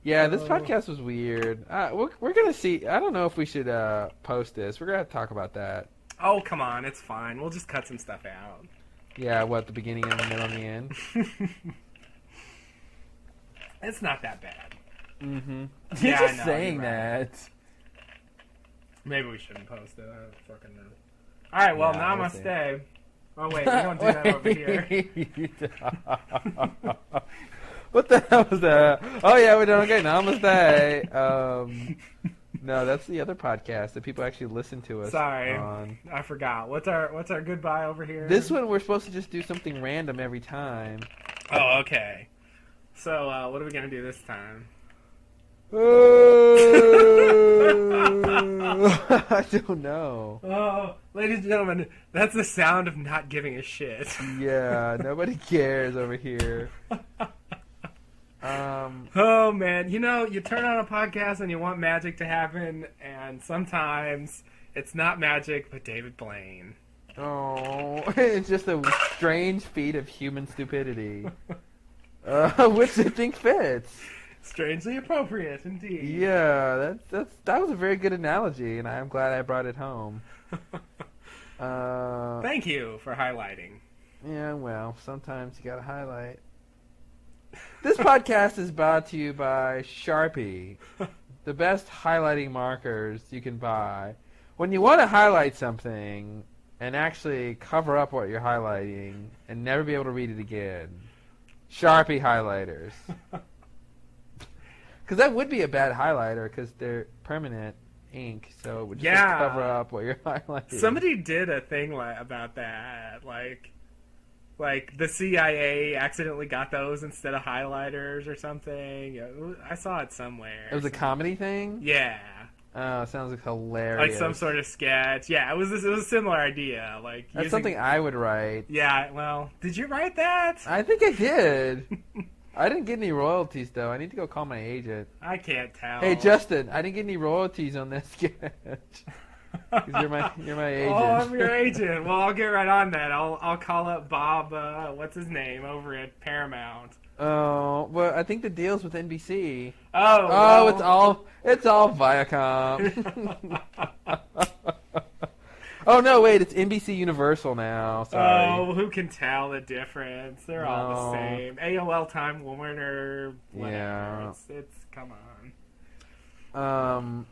Yeah, this podcast was weird. We're going to see. I don't know if we should post this. We're going to have to talk about that. Oh, come on. It's fine. We'll just cut some stuff out. Yeah, what, the beginning and the middle and the end? It's not that bad. Mm-hmm. Yeah, You're just I know, saying you're right. that. Maybe we shouldn't post it. I don't fucking know. All right, well, Yeah, we'll namaste. Oh, wait, we don't do that over here. What the hell was that? Oh, yeah, we're doing okay. Namaste. No, that's the other podcast that people actually listen to us Sorry, on. I forgot. What's our goodbye over here? This one, we're supposed to just do something random every time. Oh, okay. So, what are we going to do this time? I don't know. Oh, ladies and gentlemen, that's the sound of not giving a shit. Yeah, nobody cares over here. Oh, man. You know, you turn on a podcast and you want magic to happen, and sometimes it's not magic, but David Blaine. Oh, it's just a strange feat of human stupidity, which I think fits. Strangely appropriate, indeed. Yeah, that was a very good analogy, and I'm glad I brought it home. Thank you for highlighting. Yeah, well, sometimes you gotta highlight. This podcast is brought to you by Sharpie, the best highlighting markers you can buy. When you want to highlight something and actually cover up what you're highlighting and never be able to read it again, Sharpie highlighters. Because that would be a bad highlighter because they're permanent ink, so it would just cover up what you're highlighting. Somebody did a thing about that, like the CIA accidentally got those instead of highlighters or something. I saw it somewhere. It was a comedy thing? Yeah. Oh, it sounds like hilarious. Like some sort of sketch. Yeah, it was a similar idea. Like That's something I would write. Yeah, well, did you write that? I think I did. I didn't get any royalties, though. I need to go call my agent. I can't tell. Hey, Justin, I didn't get any royalties on this sketch. 'Cause you're my agent. Oh, I'm your agent. Well, I'll get right on that. I'll call up Bob, what's his name, over at Paramount. Oh, well, I think the deal's with NBC. Oh, well. it's all Viacom. Oh, no, wait, it's NBC Universal now. Sorry. Oh, who can tell the difference? They're all the same. AOL, Time Warner, whatever. Yeah. It's come on. Um,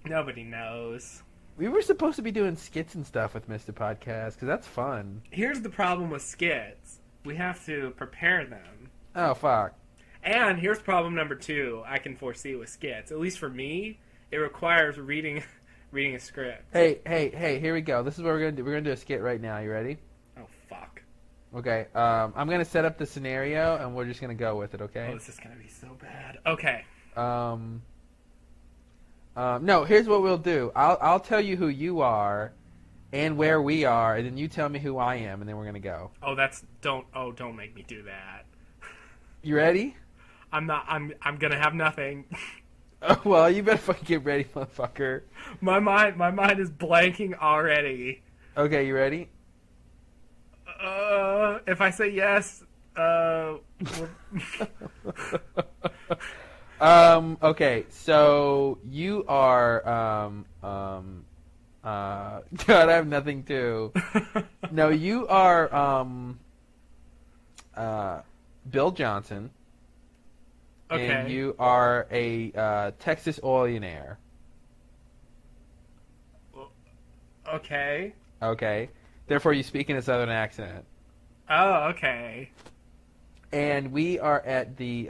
Nobody knows. We were supposed to be doing skits and stuff with Mr. Podcast, because that's fun. Here's the problem with skits. We have to prepare them. Oh, fuck. And here's problem number 2 I can foresee with skits. At least for me, it requires reading a script. Hey, here we go. This is what we're going to do. We're going to do a skit right now. You ready? Oh, fuck. Okay, I'm going to set up the scenario, and we're just going to go with it, okay? Oh, this is going to be so bad. Okay. No, here's what we'll do. I'll tell you who you are and where we are, and then you tell me who I am, and then we're going to go. Oh, don't make me do that. You ready? I'm going to have nothing. Oh, well, you better fucking get ready, motherfucker. My mind is blanking already. Okay, you ready? If I say yes, Okay, so you are, God, I have nothing to. No, you are, Bill Johnson. Okay. And you are a Texas oilionaire. Okay. Okay. Therefore, you speak in a southern accent. Oh, okay. And we are at the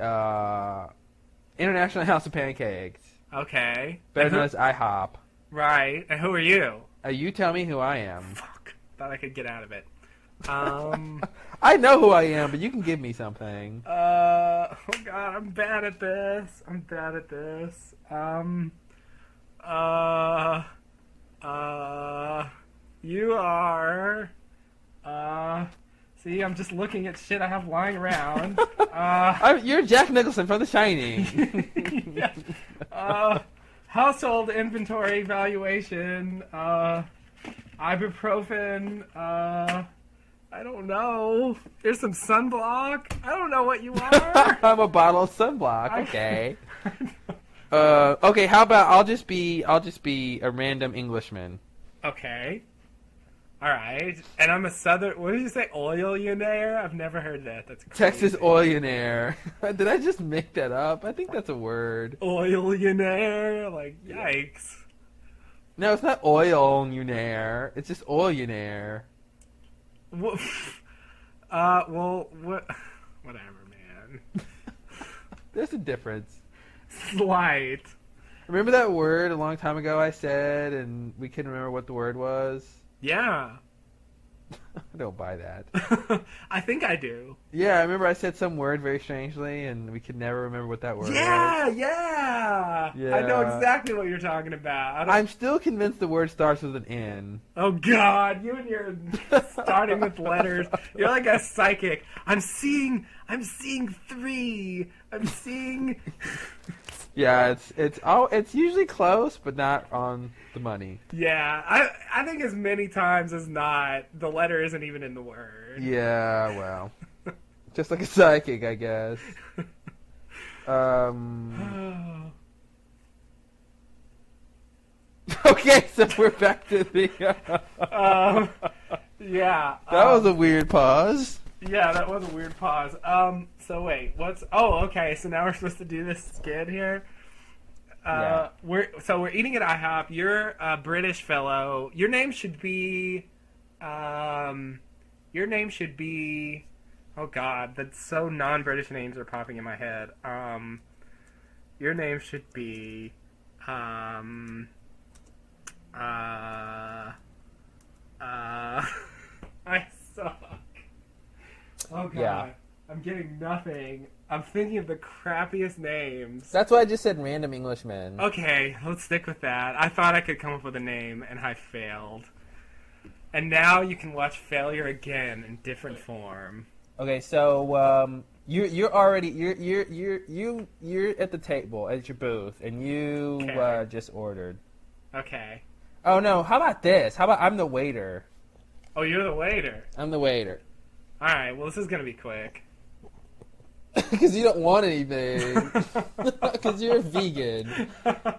International House of Pancakes. Okay. Better known as IHOP. Right. And who are you? You tell me who I am. Fuck. Thought I could get out of it. I know who I am, but you can give me something. Oh God, I'm bad at this. You are. See, I'm just looking at shit I have lying around. You're Jack Nicholson from The Shining. Yeah. Household inventory valuation. Ibuprofen. I don't know. There's some sunblock. I don't know what you are. I'm a bottle of sunblock. Okay. Okay. How about I'll just be a random Englishman. Okay. All right. And I'm a southern. What did you say? Oilionaire? I've never heard that. That's crazy. Texas Oilionaire. Did I just make that up? I think that's a word. Oilionaire? Like, yikes. No, it's not oilionaire. It's just Oilionaire. Well, what? Whatever, man. There's a difference. Slight. Remember that word a long time ago I said, and we couldn't remember what the word was? Yeah. I don't buy that. I think I do. Yeah, I remember I said some word very strangely, and we could never remember what that word was. Yeah. Yeah. I know exactly what you're talking about. I'm still convinced the word starts with an N. Oh, God. You and your starting with letters. You're like a psychic. I'm seeing 3. I'm seeing... Yeah, it's usually close, but not on the money. Yeah, I think as many times as not, the letter isn't even in the word. Yeah, well, just like a psychic, I guess. Okay, so we're back to the. Yeah. That was a weird pause. Yeah, that was a weird pause. So wait, what's... Oh, okay, so now we're supposed to do this skit here? Yeah. We're eating at IHOP. You're a British fellow. Your name should be... Oh, God, that's so non-British names are popping in my head. Your name should be... I suck. Oh, God. Yeah. I'm getting nothing. I'm thinking of the crappiest names. That's why I just said random Englishman. Okay, let's stick with that. I thought I could come up with a name, and I failed. And now you can watch failure again in different form. Okay, so you're at the table at your booth, and you Okay. just ordered. Okay. Oh no! How about this? How about I'm the waiter? Oh, you're the waiter. I'm the waiter. All right. Well, this is gonna be quick. Because you don't want anything. Because you're a vegan.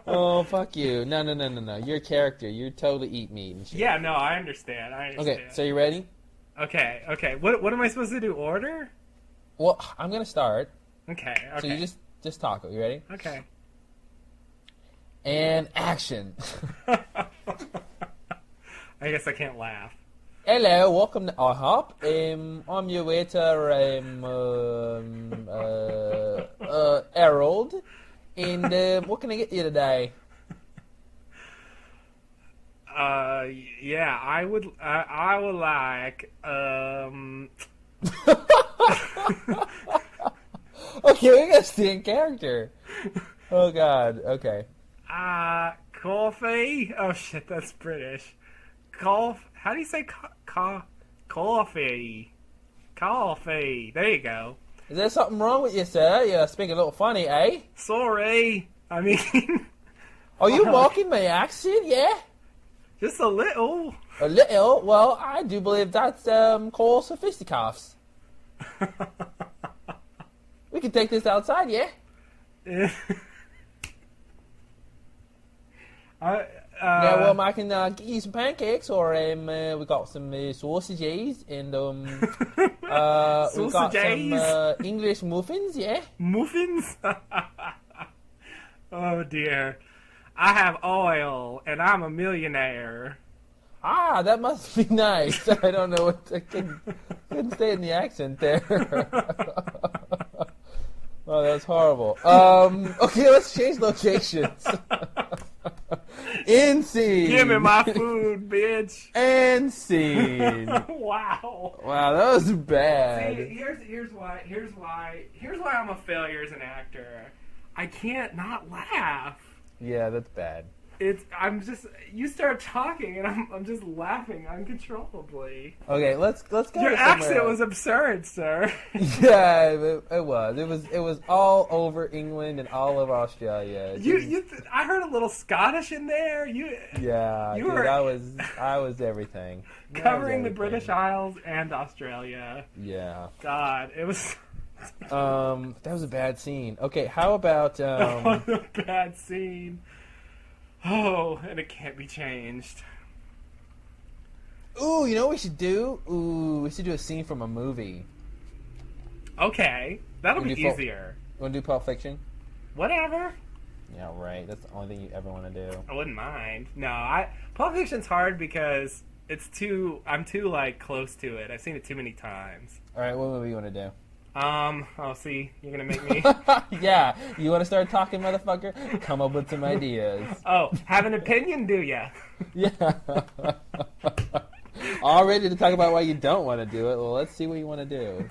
Oh, fuck you. No. You're a character. You totally eat meat and shit. Yeah. No, I understand. Okay, so you ready? Okay. What am I supposed to do? Order? Well, I'm going to start. Okay. So you just talk. Are you ready? Okay. And action. I guess I can't laugh. Hello, welcome to IHOP. I'm your waiter, Harold. And what can I get you today? Yeah, I would like, Okay, we gotta stay in character. Oh, God. Okay. coffee. Oh shit, that's British. How do you say coffee? Coffee. There you go. Is there something wrong with you, sir? You're speaking a little funny, eh? Sorry. I mean, Are you mocking my accent, yeah? just a little. A little? Well, I do believe that's called sophisticuffs. We can take this outside, yeah? Yeah, well, I can get you some pancakes, or we got some sausages, and we got some English muffins, yeah? Muffins? Oh dear. I have oil, and I'm a millionaire. Ah, that must be nice. I don't know what I couldn't stay in the accent there. Oh, that was horrible. Okay, let's change locations. In scene. Give me my food, bitch. And scene. Wow. Wow, that was bad. See, here's why I'm a failure as an actor. I can't not laugh. Yeah, that's bad. You start talking and I'm just laughing uncontrollably. Okay, let's go. Your to accent else. was absurd, sir. Yeah, it was. It was all over England and all over Australia. I heard a little Scottish in there. Yeah, you dude, were I was everything. covering the British Isles and Australia. Yeah. God, it was. That was a bad scene. Okay, how about What a bad scene. Oh, and it can't be changed. Ooh, you know what we should do? Ooh, we should do a scene from a movie. Okay, that'll Wanna be do easier. You want to do Pulp Fiction? Whatever. Yeah, right. That's the only thing you ever want to do. I wouldn't mind. No, Pulp Fiction's hard because I'm too like close to it. I've seen it too many times. All right, what movie you want to do? See, you're gonna make me. Yeah, you want to start talking, motherfucker? Come up with some ideas. Oh, have an opinion, do ya? Yeah. All ready to talk about why you don't want to do it. Well, let's see what you want to do.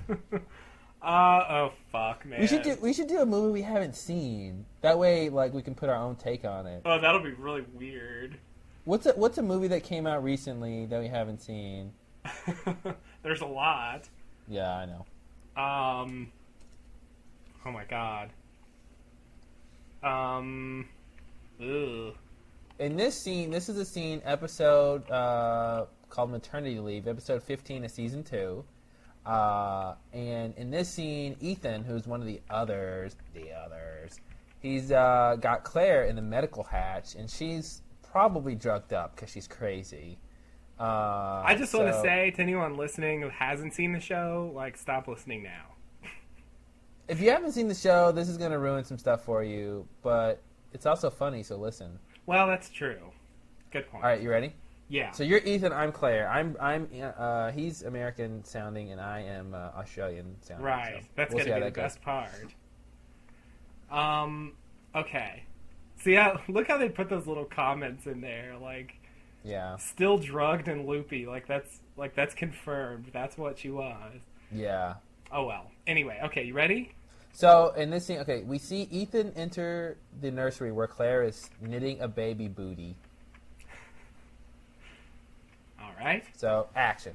Oh fuck, man. We should do a movie we haven't seen. That way, like, we can put our own take on it. Oh, that'll be really weird. What's a movie that came out recently that we haven't seen? There's a lot. Yeah, I know. Oh my god. Ugh. In this scene, this is a scene episode called Maternity Leave, episode 15 of season 2. And in this scene, Ethan, who's one of the others, he's got Claire in the medical hatch, and she's probably drugged up because she's crazy. I just want to say to anyone listening who hasn't seen the show, like, stop listening now. If you haven't seen the show, this is going to ruin some stuff for you, but it's also funny, so listen. Well, that's true. Good point. All right, you ready? Yeah. So you're Ethan, I'm Claire. He's American sounding, and I am Australian sounding. Right. So That's we'll going to be the best part. Okay. So yeah, look how they put those little comments in there, like, Yeah. still drugged and loopy. Like that's confirmed. That's what she was. Yeah. Oh well. Anyway, okay, you ready? So in this scene, okay, we see Ethan enter the nursery where Claire is knitting a baby booty. All right. So action.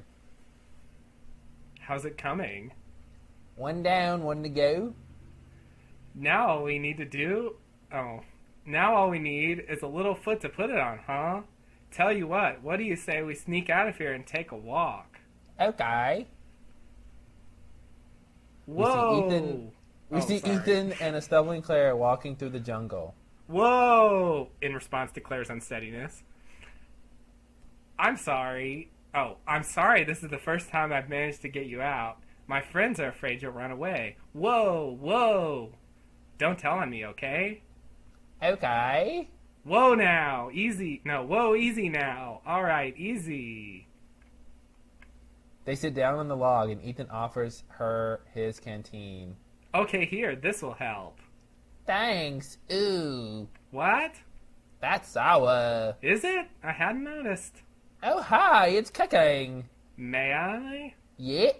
How's it coming? One down, one to go. Now all we need is a little foot to put it on, huh? Tell you what do you say we sneak out of here and take a walk? Okay. Whoa! We see Ethan and a stumbling Claire walking through the jungle. Whoa! In response to Claire's unsteadiness. I'm sorry. Oh, I'm sorry this is the first time I've managed to get you out. My friends are afraid you'll run away. Whoa! Don't tell on me, okay? Okay. Whoa now! Easy. No, whoa, easy now. Alright, easy. They sit down on the log and Ethan offers her his canteen. Okay, here, this will help. Thanks. Ooh. What? That's sour. Is it? I hadn't noticed. Oh, hi, it's cooking. May I? Yeah.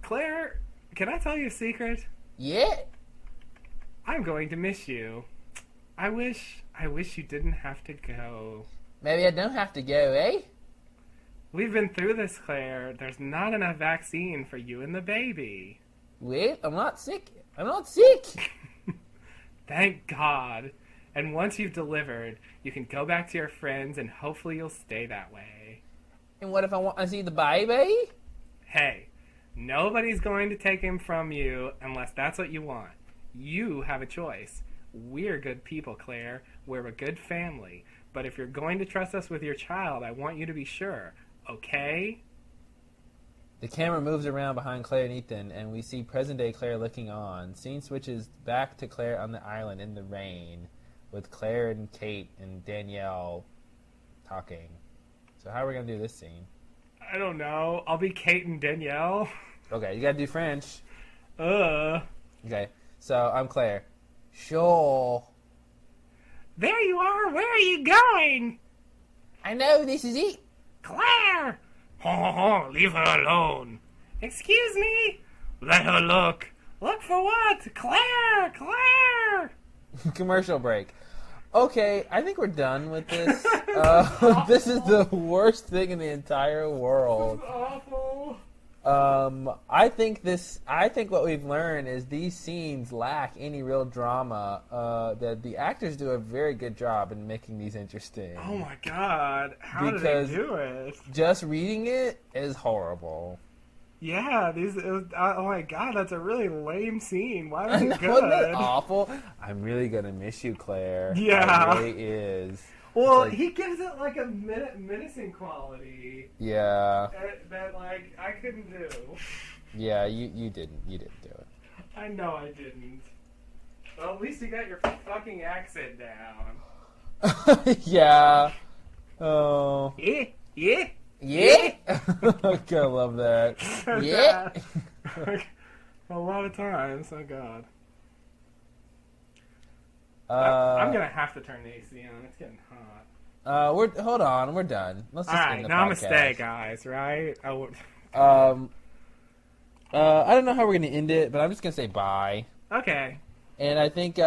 Claire, can I tell you a secret? Yeah. I'm going to miss you. I wish you didn't have to go. Maybe I don't have to go, eh? We've been through this, Claire. There's not enough vaccine for you and the baby. Wait, I'm not sick. I'm not sick. Thank God. And once you've delivered, you can go back to your friends and hopefully you'll stay that way. And what if I want to see the baby? Hey, nobody's going to take him from you unless that's what you want. You have a choice. We're good people, Claire. We're a good family. But if you're going to trust us with your child, I want you to be sure. Okay? The camera moves around behind Claire and Ethan, and we see present-day Claire looking on. Scene switches back to Claire on the island in the rain, with Claire and Kate and Danielle talking. So how are we going to do this scene? I don't know. I'll be Kate and Danielle. Okay, you got to do French. Uh. Okay, so I'm Claire. Sure. There you are. Where are you going? I know this is it. Claire! Ho, leave her alone. Excuse me? Let her look. Look for what? Claire! Claire! Commercial break. Okay, I think we're done with this. This is the worst thing in the entire world. Awful. I think what we've learned is these scenes lack any real drama. That the actors do a very good job in making these interesting. Oh my god. How Because did they do it? just reading it is horrible. Yeah, oh my god, that's a really lame scene. Why was I it know, good? isn't that awful? I'm really gonna miss you, Claire. Yeah. It really is. Well, Like- he gives it like a menacing quality Yeah, that like I couldn't do. yeah. You didn't do it. I know I didn't. Well, at least you got your fucking accent down. Yeah. Oh. Yeah, yeah. Yeah. I love that. Yeah. A lot of times. Oh god. Uh, I'm gonna have to turn the AC on. It's getting hot. hold on. We're done. Let's All just right, end the namaste, podcast. guys. Right? I don't know how we're gonna end it, but I'm just gonna say bye. Okay. And I think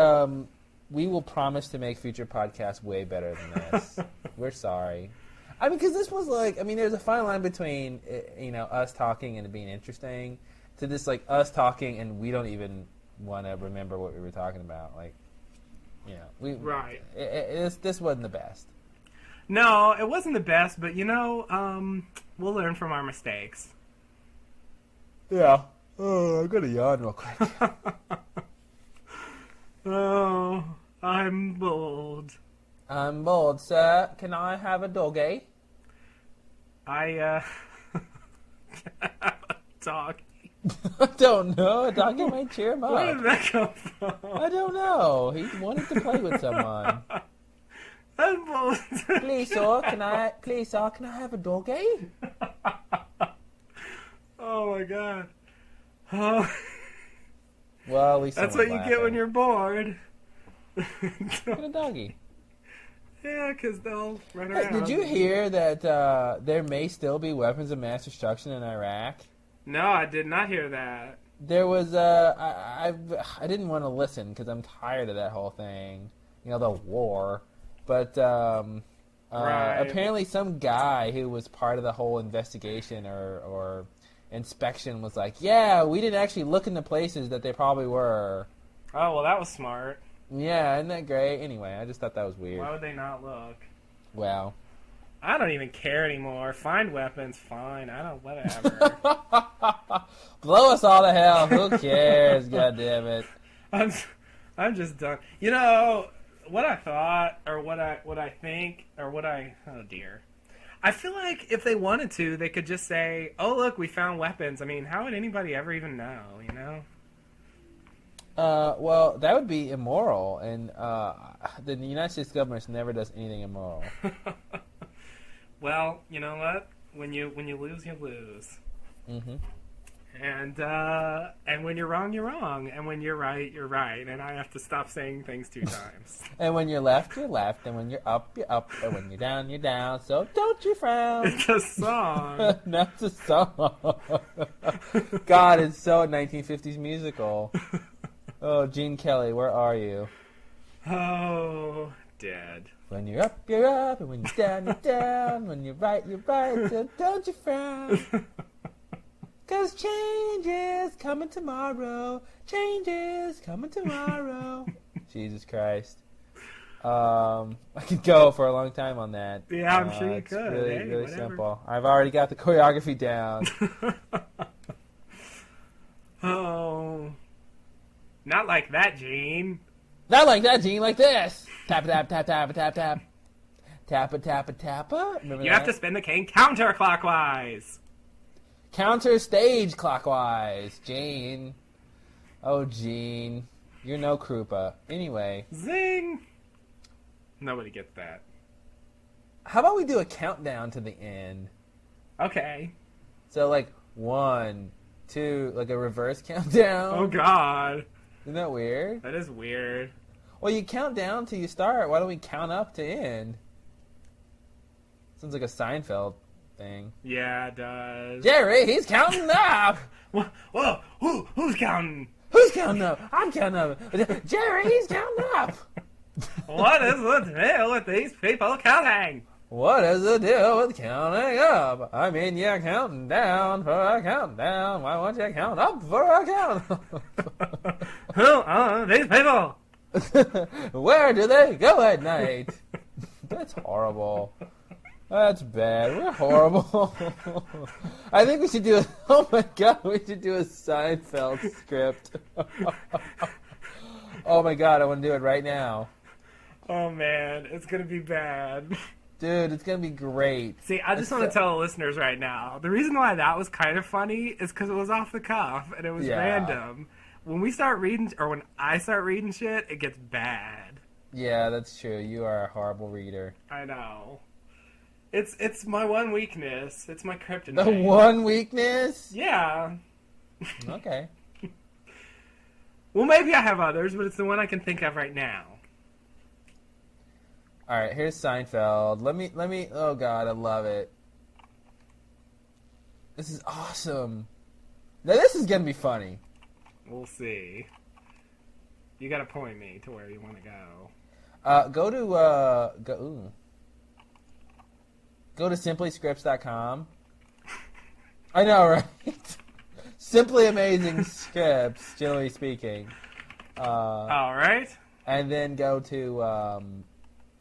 we will promise to make future podcasts way better than this. We're sorry. I mean, because this was like, I mean, there's a fine line between, us talking and it being interesting to this, like, us talking and we don't even want to remember what we were talking about. Like, Right. This wasn't the best. No, it wasn't the best, but we'll learn from our mistakes. Yeah. Oh, I'm going to yawn real quick. Oh, I'm bold. I'm bold, sir. Can I have a doggy? Dog. I don't know. A doggy might cheer him Where did up. that come from? I don't know. He wanted to play with someone. I'm bold. Please, sir, can I have a doggy? Oh my god. Oh, Well, at least that's what you get when you're bored. Get a doggy. Yeah, because they'll run Hey, around. did you hear that there may still be weapons of mass destruction in Iraq? No, I did not hear that. There was I didn't want to listen because I'm tired of that whole thing. The war. But Right. apparently some guy who was part of the whole investigation or inspection was like, yeah, we didn't actually look in the places that they probably were. Oh, well, that was smart. Yeah, isn't that great? Anyway, I just thought that was weird. Why would they not look? Wow. I don't even care anymore. Find weapons, fine. I don't, whatever. Blow us all to hell. Who cares? God damn it. I'm just done. What I thought, or what I think, or oh dear. I feel like if they wanted to, they could just say, oh look, we found weapons. I mean, how would anybody ever even know, Well, that would be immoral, and the United States government never does anything immoral. Well, you know what? When you lose, you lose. Mm-hmm. And when you're wrong, you're wrong. And when you're right, you're right. And I have to stop saying things 2 times. And when you're left, you're left, and when you're up, and when you're down, you're down. So don't you frown. It's a song. That's a song. God, it's so 1950s musical. Oh, Gene Kelly, where are you? Oh, dead. When you're up, and when you're down, you're down. When you're right, so don't you frown. 'Cause change is coming tomorrow. Change is coming tomorrow. Jesus Christ. I could go for a long time on that. Yeah, I'm sure you it's could. Really, Hey, really whatever. simple. I've already got the choreography down. Oh. Not like that, Gene. Not like that, Gene. Like this. Tap, tap, tap, tap, tap, tap. Tappa, tappa, tappa. Remember You that? have to spin the cane counterclockwise. Counter stage clockwise, Gene. Oh, Gene. You're no Krupa. Anyway, Zing. Nobody gets that. how about we do a countdown to the end? Okay. So, like, 1, 2, like a reverse countdown. Oh, God. Isn't that weird? That is weird. Well, you count down till you start. Why don't we count up to end? Sounds like a Seinfeld thing. Yeah, it does. Jerry, he's counting up. Whoa, who's counting? Who's counting up? I'm counting up. Jerry, he's counting up. What is the deal with these people counting? What is the deal with counting up? I mean, you're counting down for a countdown. Why won't you count up for a count? Who are these people? Where do they go at night? That's horrible. That's bad. We're horrible. I think we should do oh my god, we should do a Seinfeld script. Oh my god, I want to do it right now. Oh man, it's gonna be bad. Dude, it's going to be great. See, I just want to tell the listeners right now, the reason why that was kind of funny is because it was off the cuff and it was random. When we start reading, or when I start reading shit, it gets bad. Yeah, that's true. You are a horrible reader. I know. It's my one weakness. It's my kryptonite. The one weakness? Yeah. Okay. Well, maybe I have others, but it's the one I can think of right now. All right, here's Seinfeld. Let me. Oh God, I love it. This is awesome. Now this is gonna be funny. We'll see. You gotta point me to where you want to go. Go to simplyscripts.com. I know, right? Simply amazing scripts, generally speaking. All right. And then go to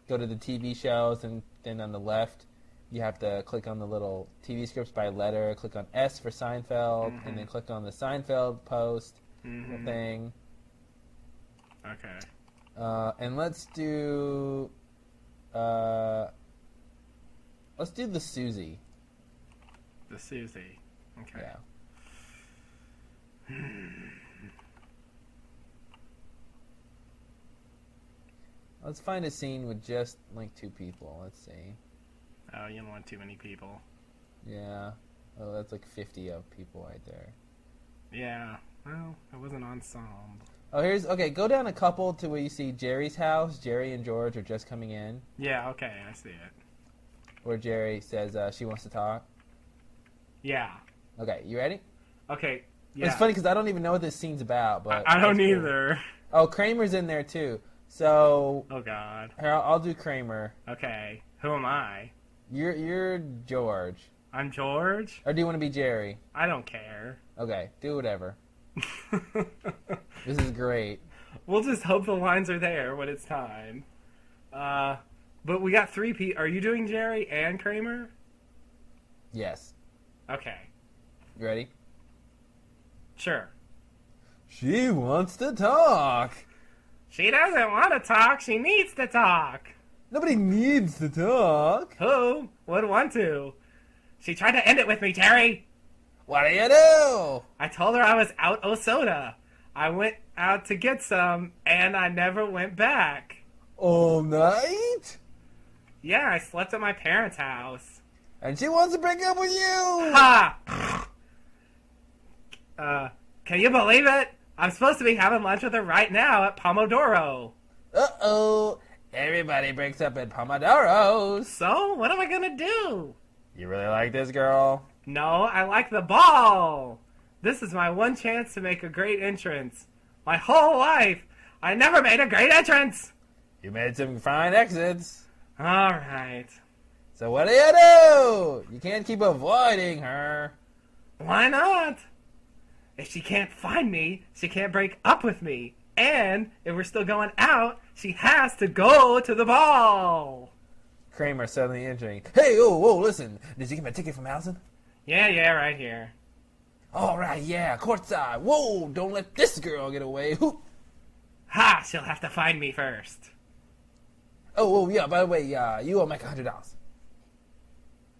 the TV shows, and then on the left, you have to click on the little TV scripts by letter. Click on S for Seinfeld, and then click on the Seinfeld post thing. Okay. And let's do the Susie. The Susie. Okay. Yeah. Let's find a scene with just like two people. Let's see. Oh, you don't want too many people. Yeah. Oh, that's like 50 of people right there. Yeah. Well, it was an ensemble. Oh, okay. Go down a couple to where you see Jerry's house. Jerry and George are just coming in. Yeah. Okay, I see it. Where Jerry says she wants to talk. Yeah. Okay, you ready? Okay. Yeah. It's funny because I don't even know what this scene's about, but I don't cool. either. Oh, Kramer's in there too. So. Oh God. Here, I'll do Kramer. Okay. Who am I? You're George. I'm George. Or do you want to be Jerry? I don't care. Okay, do whatever. This is great. We'll just hope the lines are there when it's time. But we got three people. Are you doing Jerry and Kramer? Yes. Okay. You ready? Sure. She wants to talk. She doesn't want to talk. She needs to talk. Nobody needs to talk. Who would want to? She tried to end it with me, Jerry. What do you do? I told her I was out of soda. I went out to get some, and I never went back. All night? Yeah, I slept at my parents' house. And she wants to break up with you. Ha! Can you believe it? I'm supposed to be having lunch with her right now at Pomodoro. Uh-oh. Everybody breaks up at Pomodoros. So, what am I gonna do? You really like this girl? No, I like the ball. This is my one chance to make a great entrance. My whole life, I never made a great entrance. You made some fine exits. All right. So what do you do? You can't keep avoiding her. Why not? If she can't find me, she can't break up with me. And if we're still going out, she has to go to the ball. Kramer suddenly entering. Hey, whoa, listen. Did you get my ticket from Allison? Yeah, right here. All right, yeah, courtside. Whoa, don't let this girl get away. Hoop. Ha, she'll have to find me first. Oh, yeah, by the way, you owe Mike $100.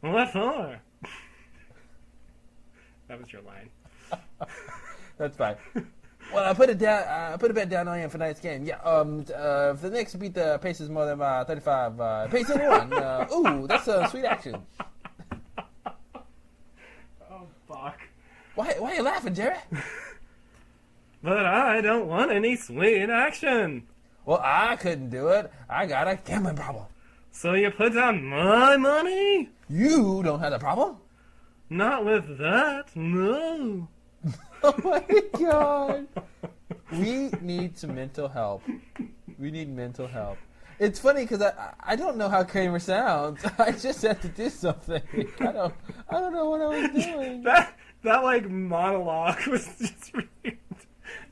What for? That was your line. That's fine. Well, I put it down. I put a bet down on you for tonight's game. Yeah. If the Knicks beat the Pacers more than 35, Pacers won. Ooh, that's a sweet action. Oh fuck! Why are you laughing, Jerry? But I don't want any sweet action. Well, I couldn't do it. I got a gambling problem. So you put down my money? You don't have a problem? Not with that, no. Oh my god. We need some mental help. We need mental help. It's funny because I don't know how Kramer sounds. I just had to do something. I don't know what I was doing. That like monologue was just weird.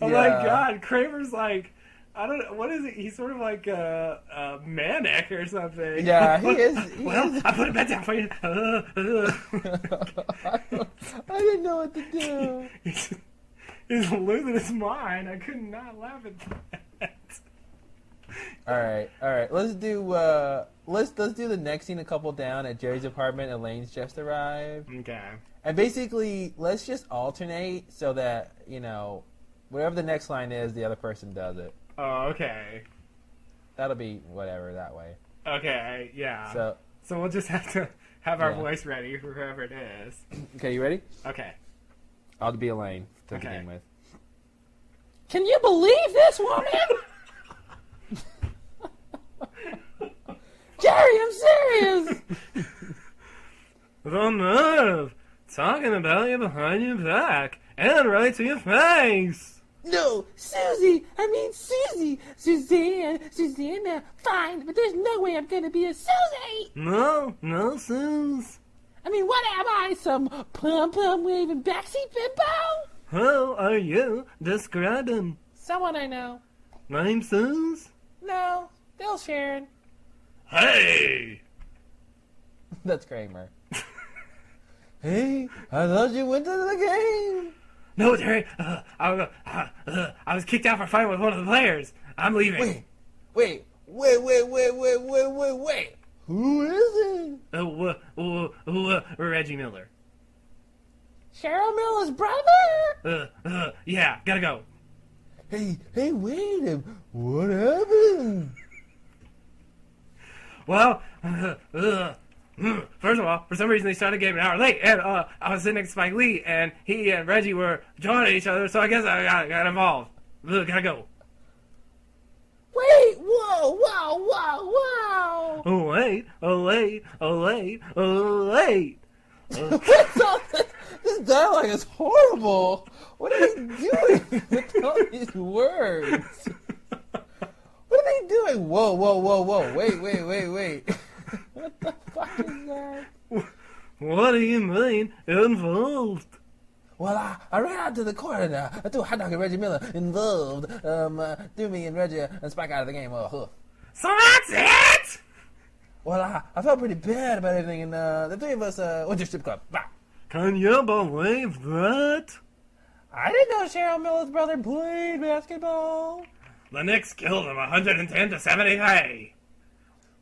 Oh my god, Kramer's like, I don't know, what is it? He's sort of like a manic or something. Yeah, he is. I put a bet down for you. I didn't know what to do. He's losing his mind. I could not laugh at that. All right. Let's do the next scene a couple down at Jerry's apartment. Elaine's just arrived. Okay. And basically, let's just alternate so that, whatever the next line is, the other person does it. Oh, okay. That'll be whatever that way. Okay, yeah. So we'll just have to have our voice ready for whoever it is. Okay, you ready? Okay. I'll be Elaine to begin with. Can you believe this woman? Jerry, I'm serious. The nerve! Talking about you behind your back and right to your face! No, Susie. I mean Susie. Susanna. Fine, but there's no way I'm gonna be a Susie. No, Suze. I mean, what am I? Some pom-pom waving backseat bimbo? How are you describing? Someone I know. Name's Suze? No, Bill Sharon. Hey! That's Kramer. Hey, I thought you went to the game. No, Jerry. I was kicked out for fighting with one of the players. I'm leaving. Wait. Who is it? Reggie Miller. Cheryl Miller's brother? Yeah, gotta go. Hey, wait. What happened? Well, first of all, for some reason they started the game an hour late, and I was sitting next to Spike Lee, and he and Reggie were joining each other, so I guess I got involved. Gotta go. Wait, whoa. Oh, wait. What's all this? This dialogue is horrible. What are they doing with all these words? What are they doing? Whoa. Wait. What the fuck is that? What do you mean, involved? Well, I ran out to the corner and I threw a hot dog at Reggie Miller involved. Threw me and Reggie and Spike out of the game. So that's it? Well, I felt pretty bad about everything, and the three of us went to strip club. Bah. Can you believe that? I didn't know Cheryl Miller's brother played basketball. The Knicks killed him 110-73.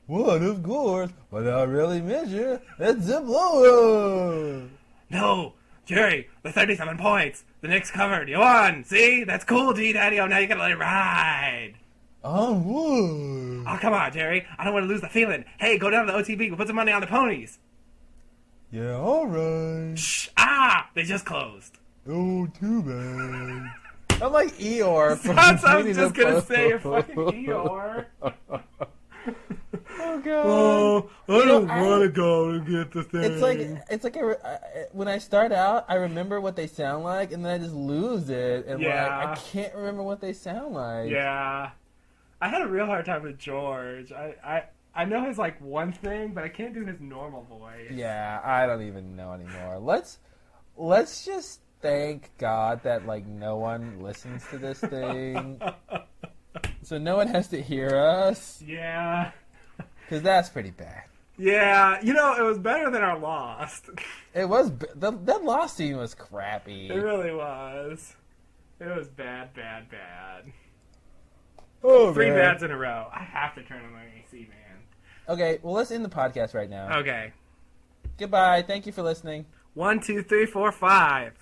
What, of course. But I really miss you. It's a blow. No, Jerry, the 37 points. The Knicks covered. You won. See? That's cool, G-Daddy. Oh, now you gotta let it ride. On what? Oh, come on, Jerry. I don't want to lose the feeling. Hey, go down to the OTB. We'll put some money on the ponies. Yeah, all right. Shh. They just closed. Oh, too bad. I'm like Eeyore from I was Winnie just the gonna Pooh. say a fucking Eeyore. Oh god. Oh, I don't want to go and get the thing. It's like when I start out, I remember what they sound like, and then I just lose it, and Yeah. I can't remember what they sound like. Yeah. I had a real hard time with George. I know his like one thing, but I can't do his normal voice. Yeah, I don't even know anymore. Let's just thank God that like no one listens to this thing, so no one has to hear us. Yeah. Because that's pretty bad. Yeah, it was better than our Lost. It was that Lost scene was crappy. It really was. It was bad. Oh, 3 man. bads in a row. I have to turn on my AC, man. Okay, well let's end the podcast right now. Okay. Goodbye. Thank you for listening. 1, 2, 3, 4, 5.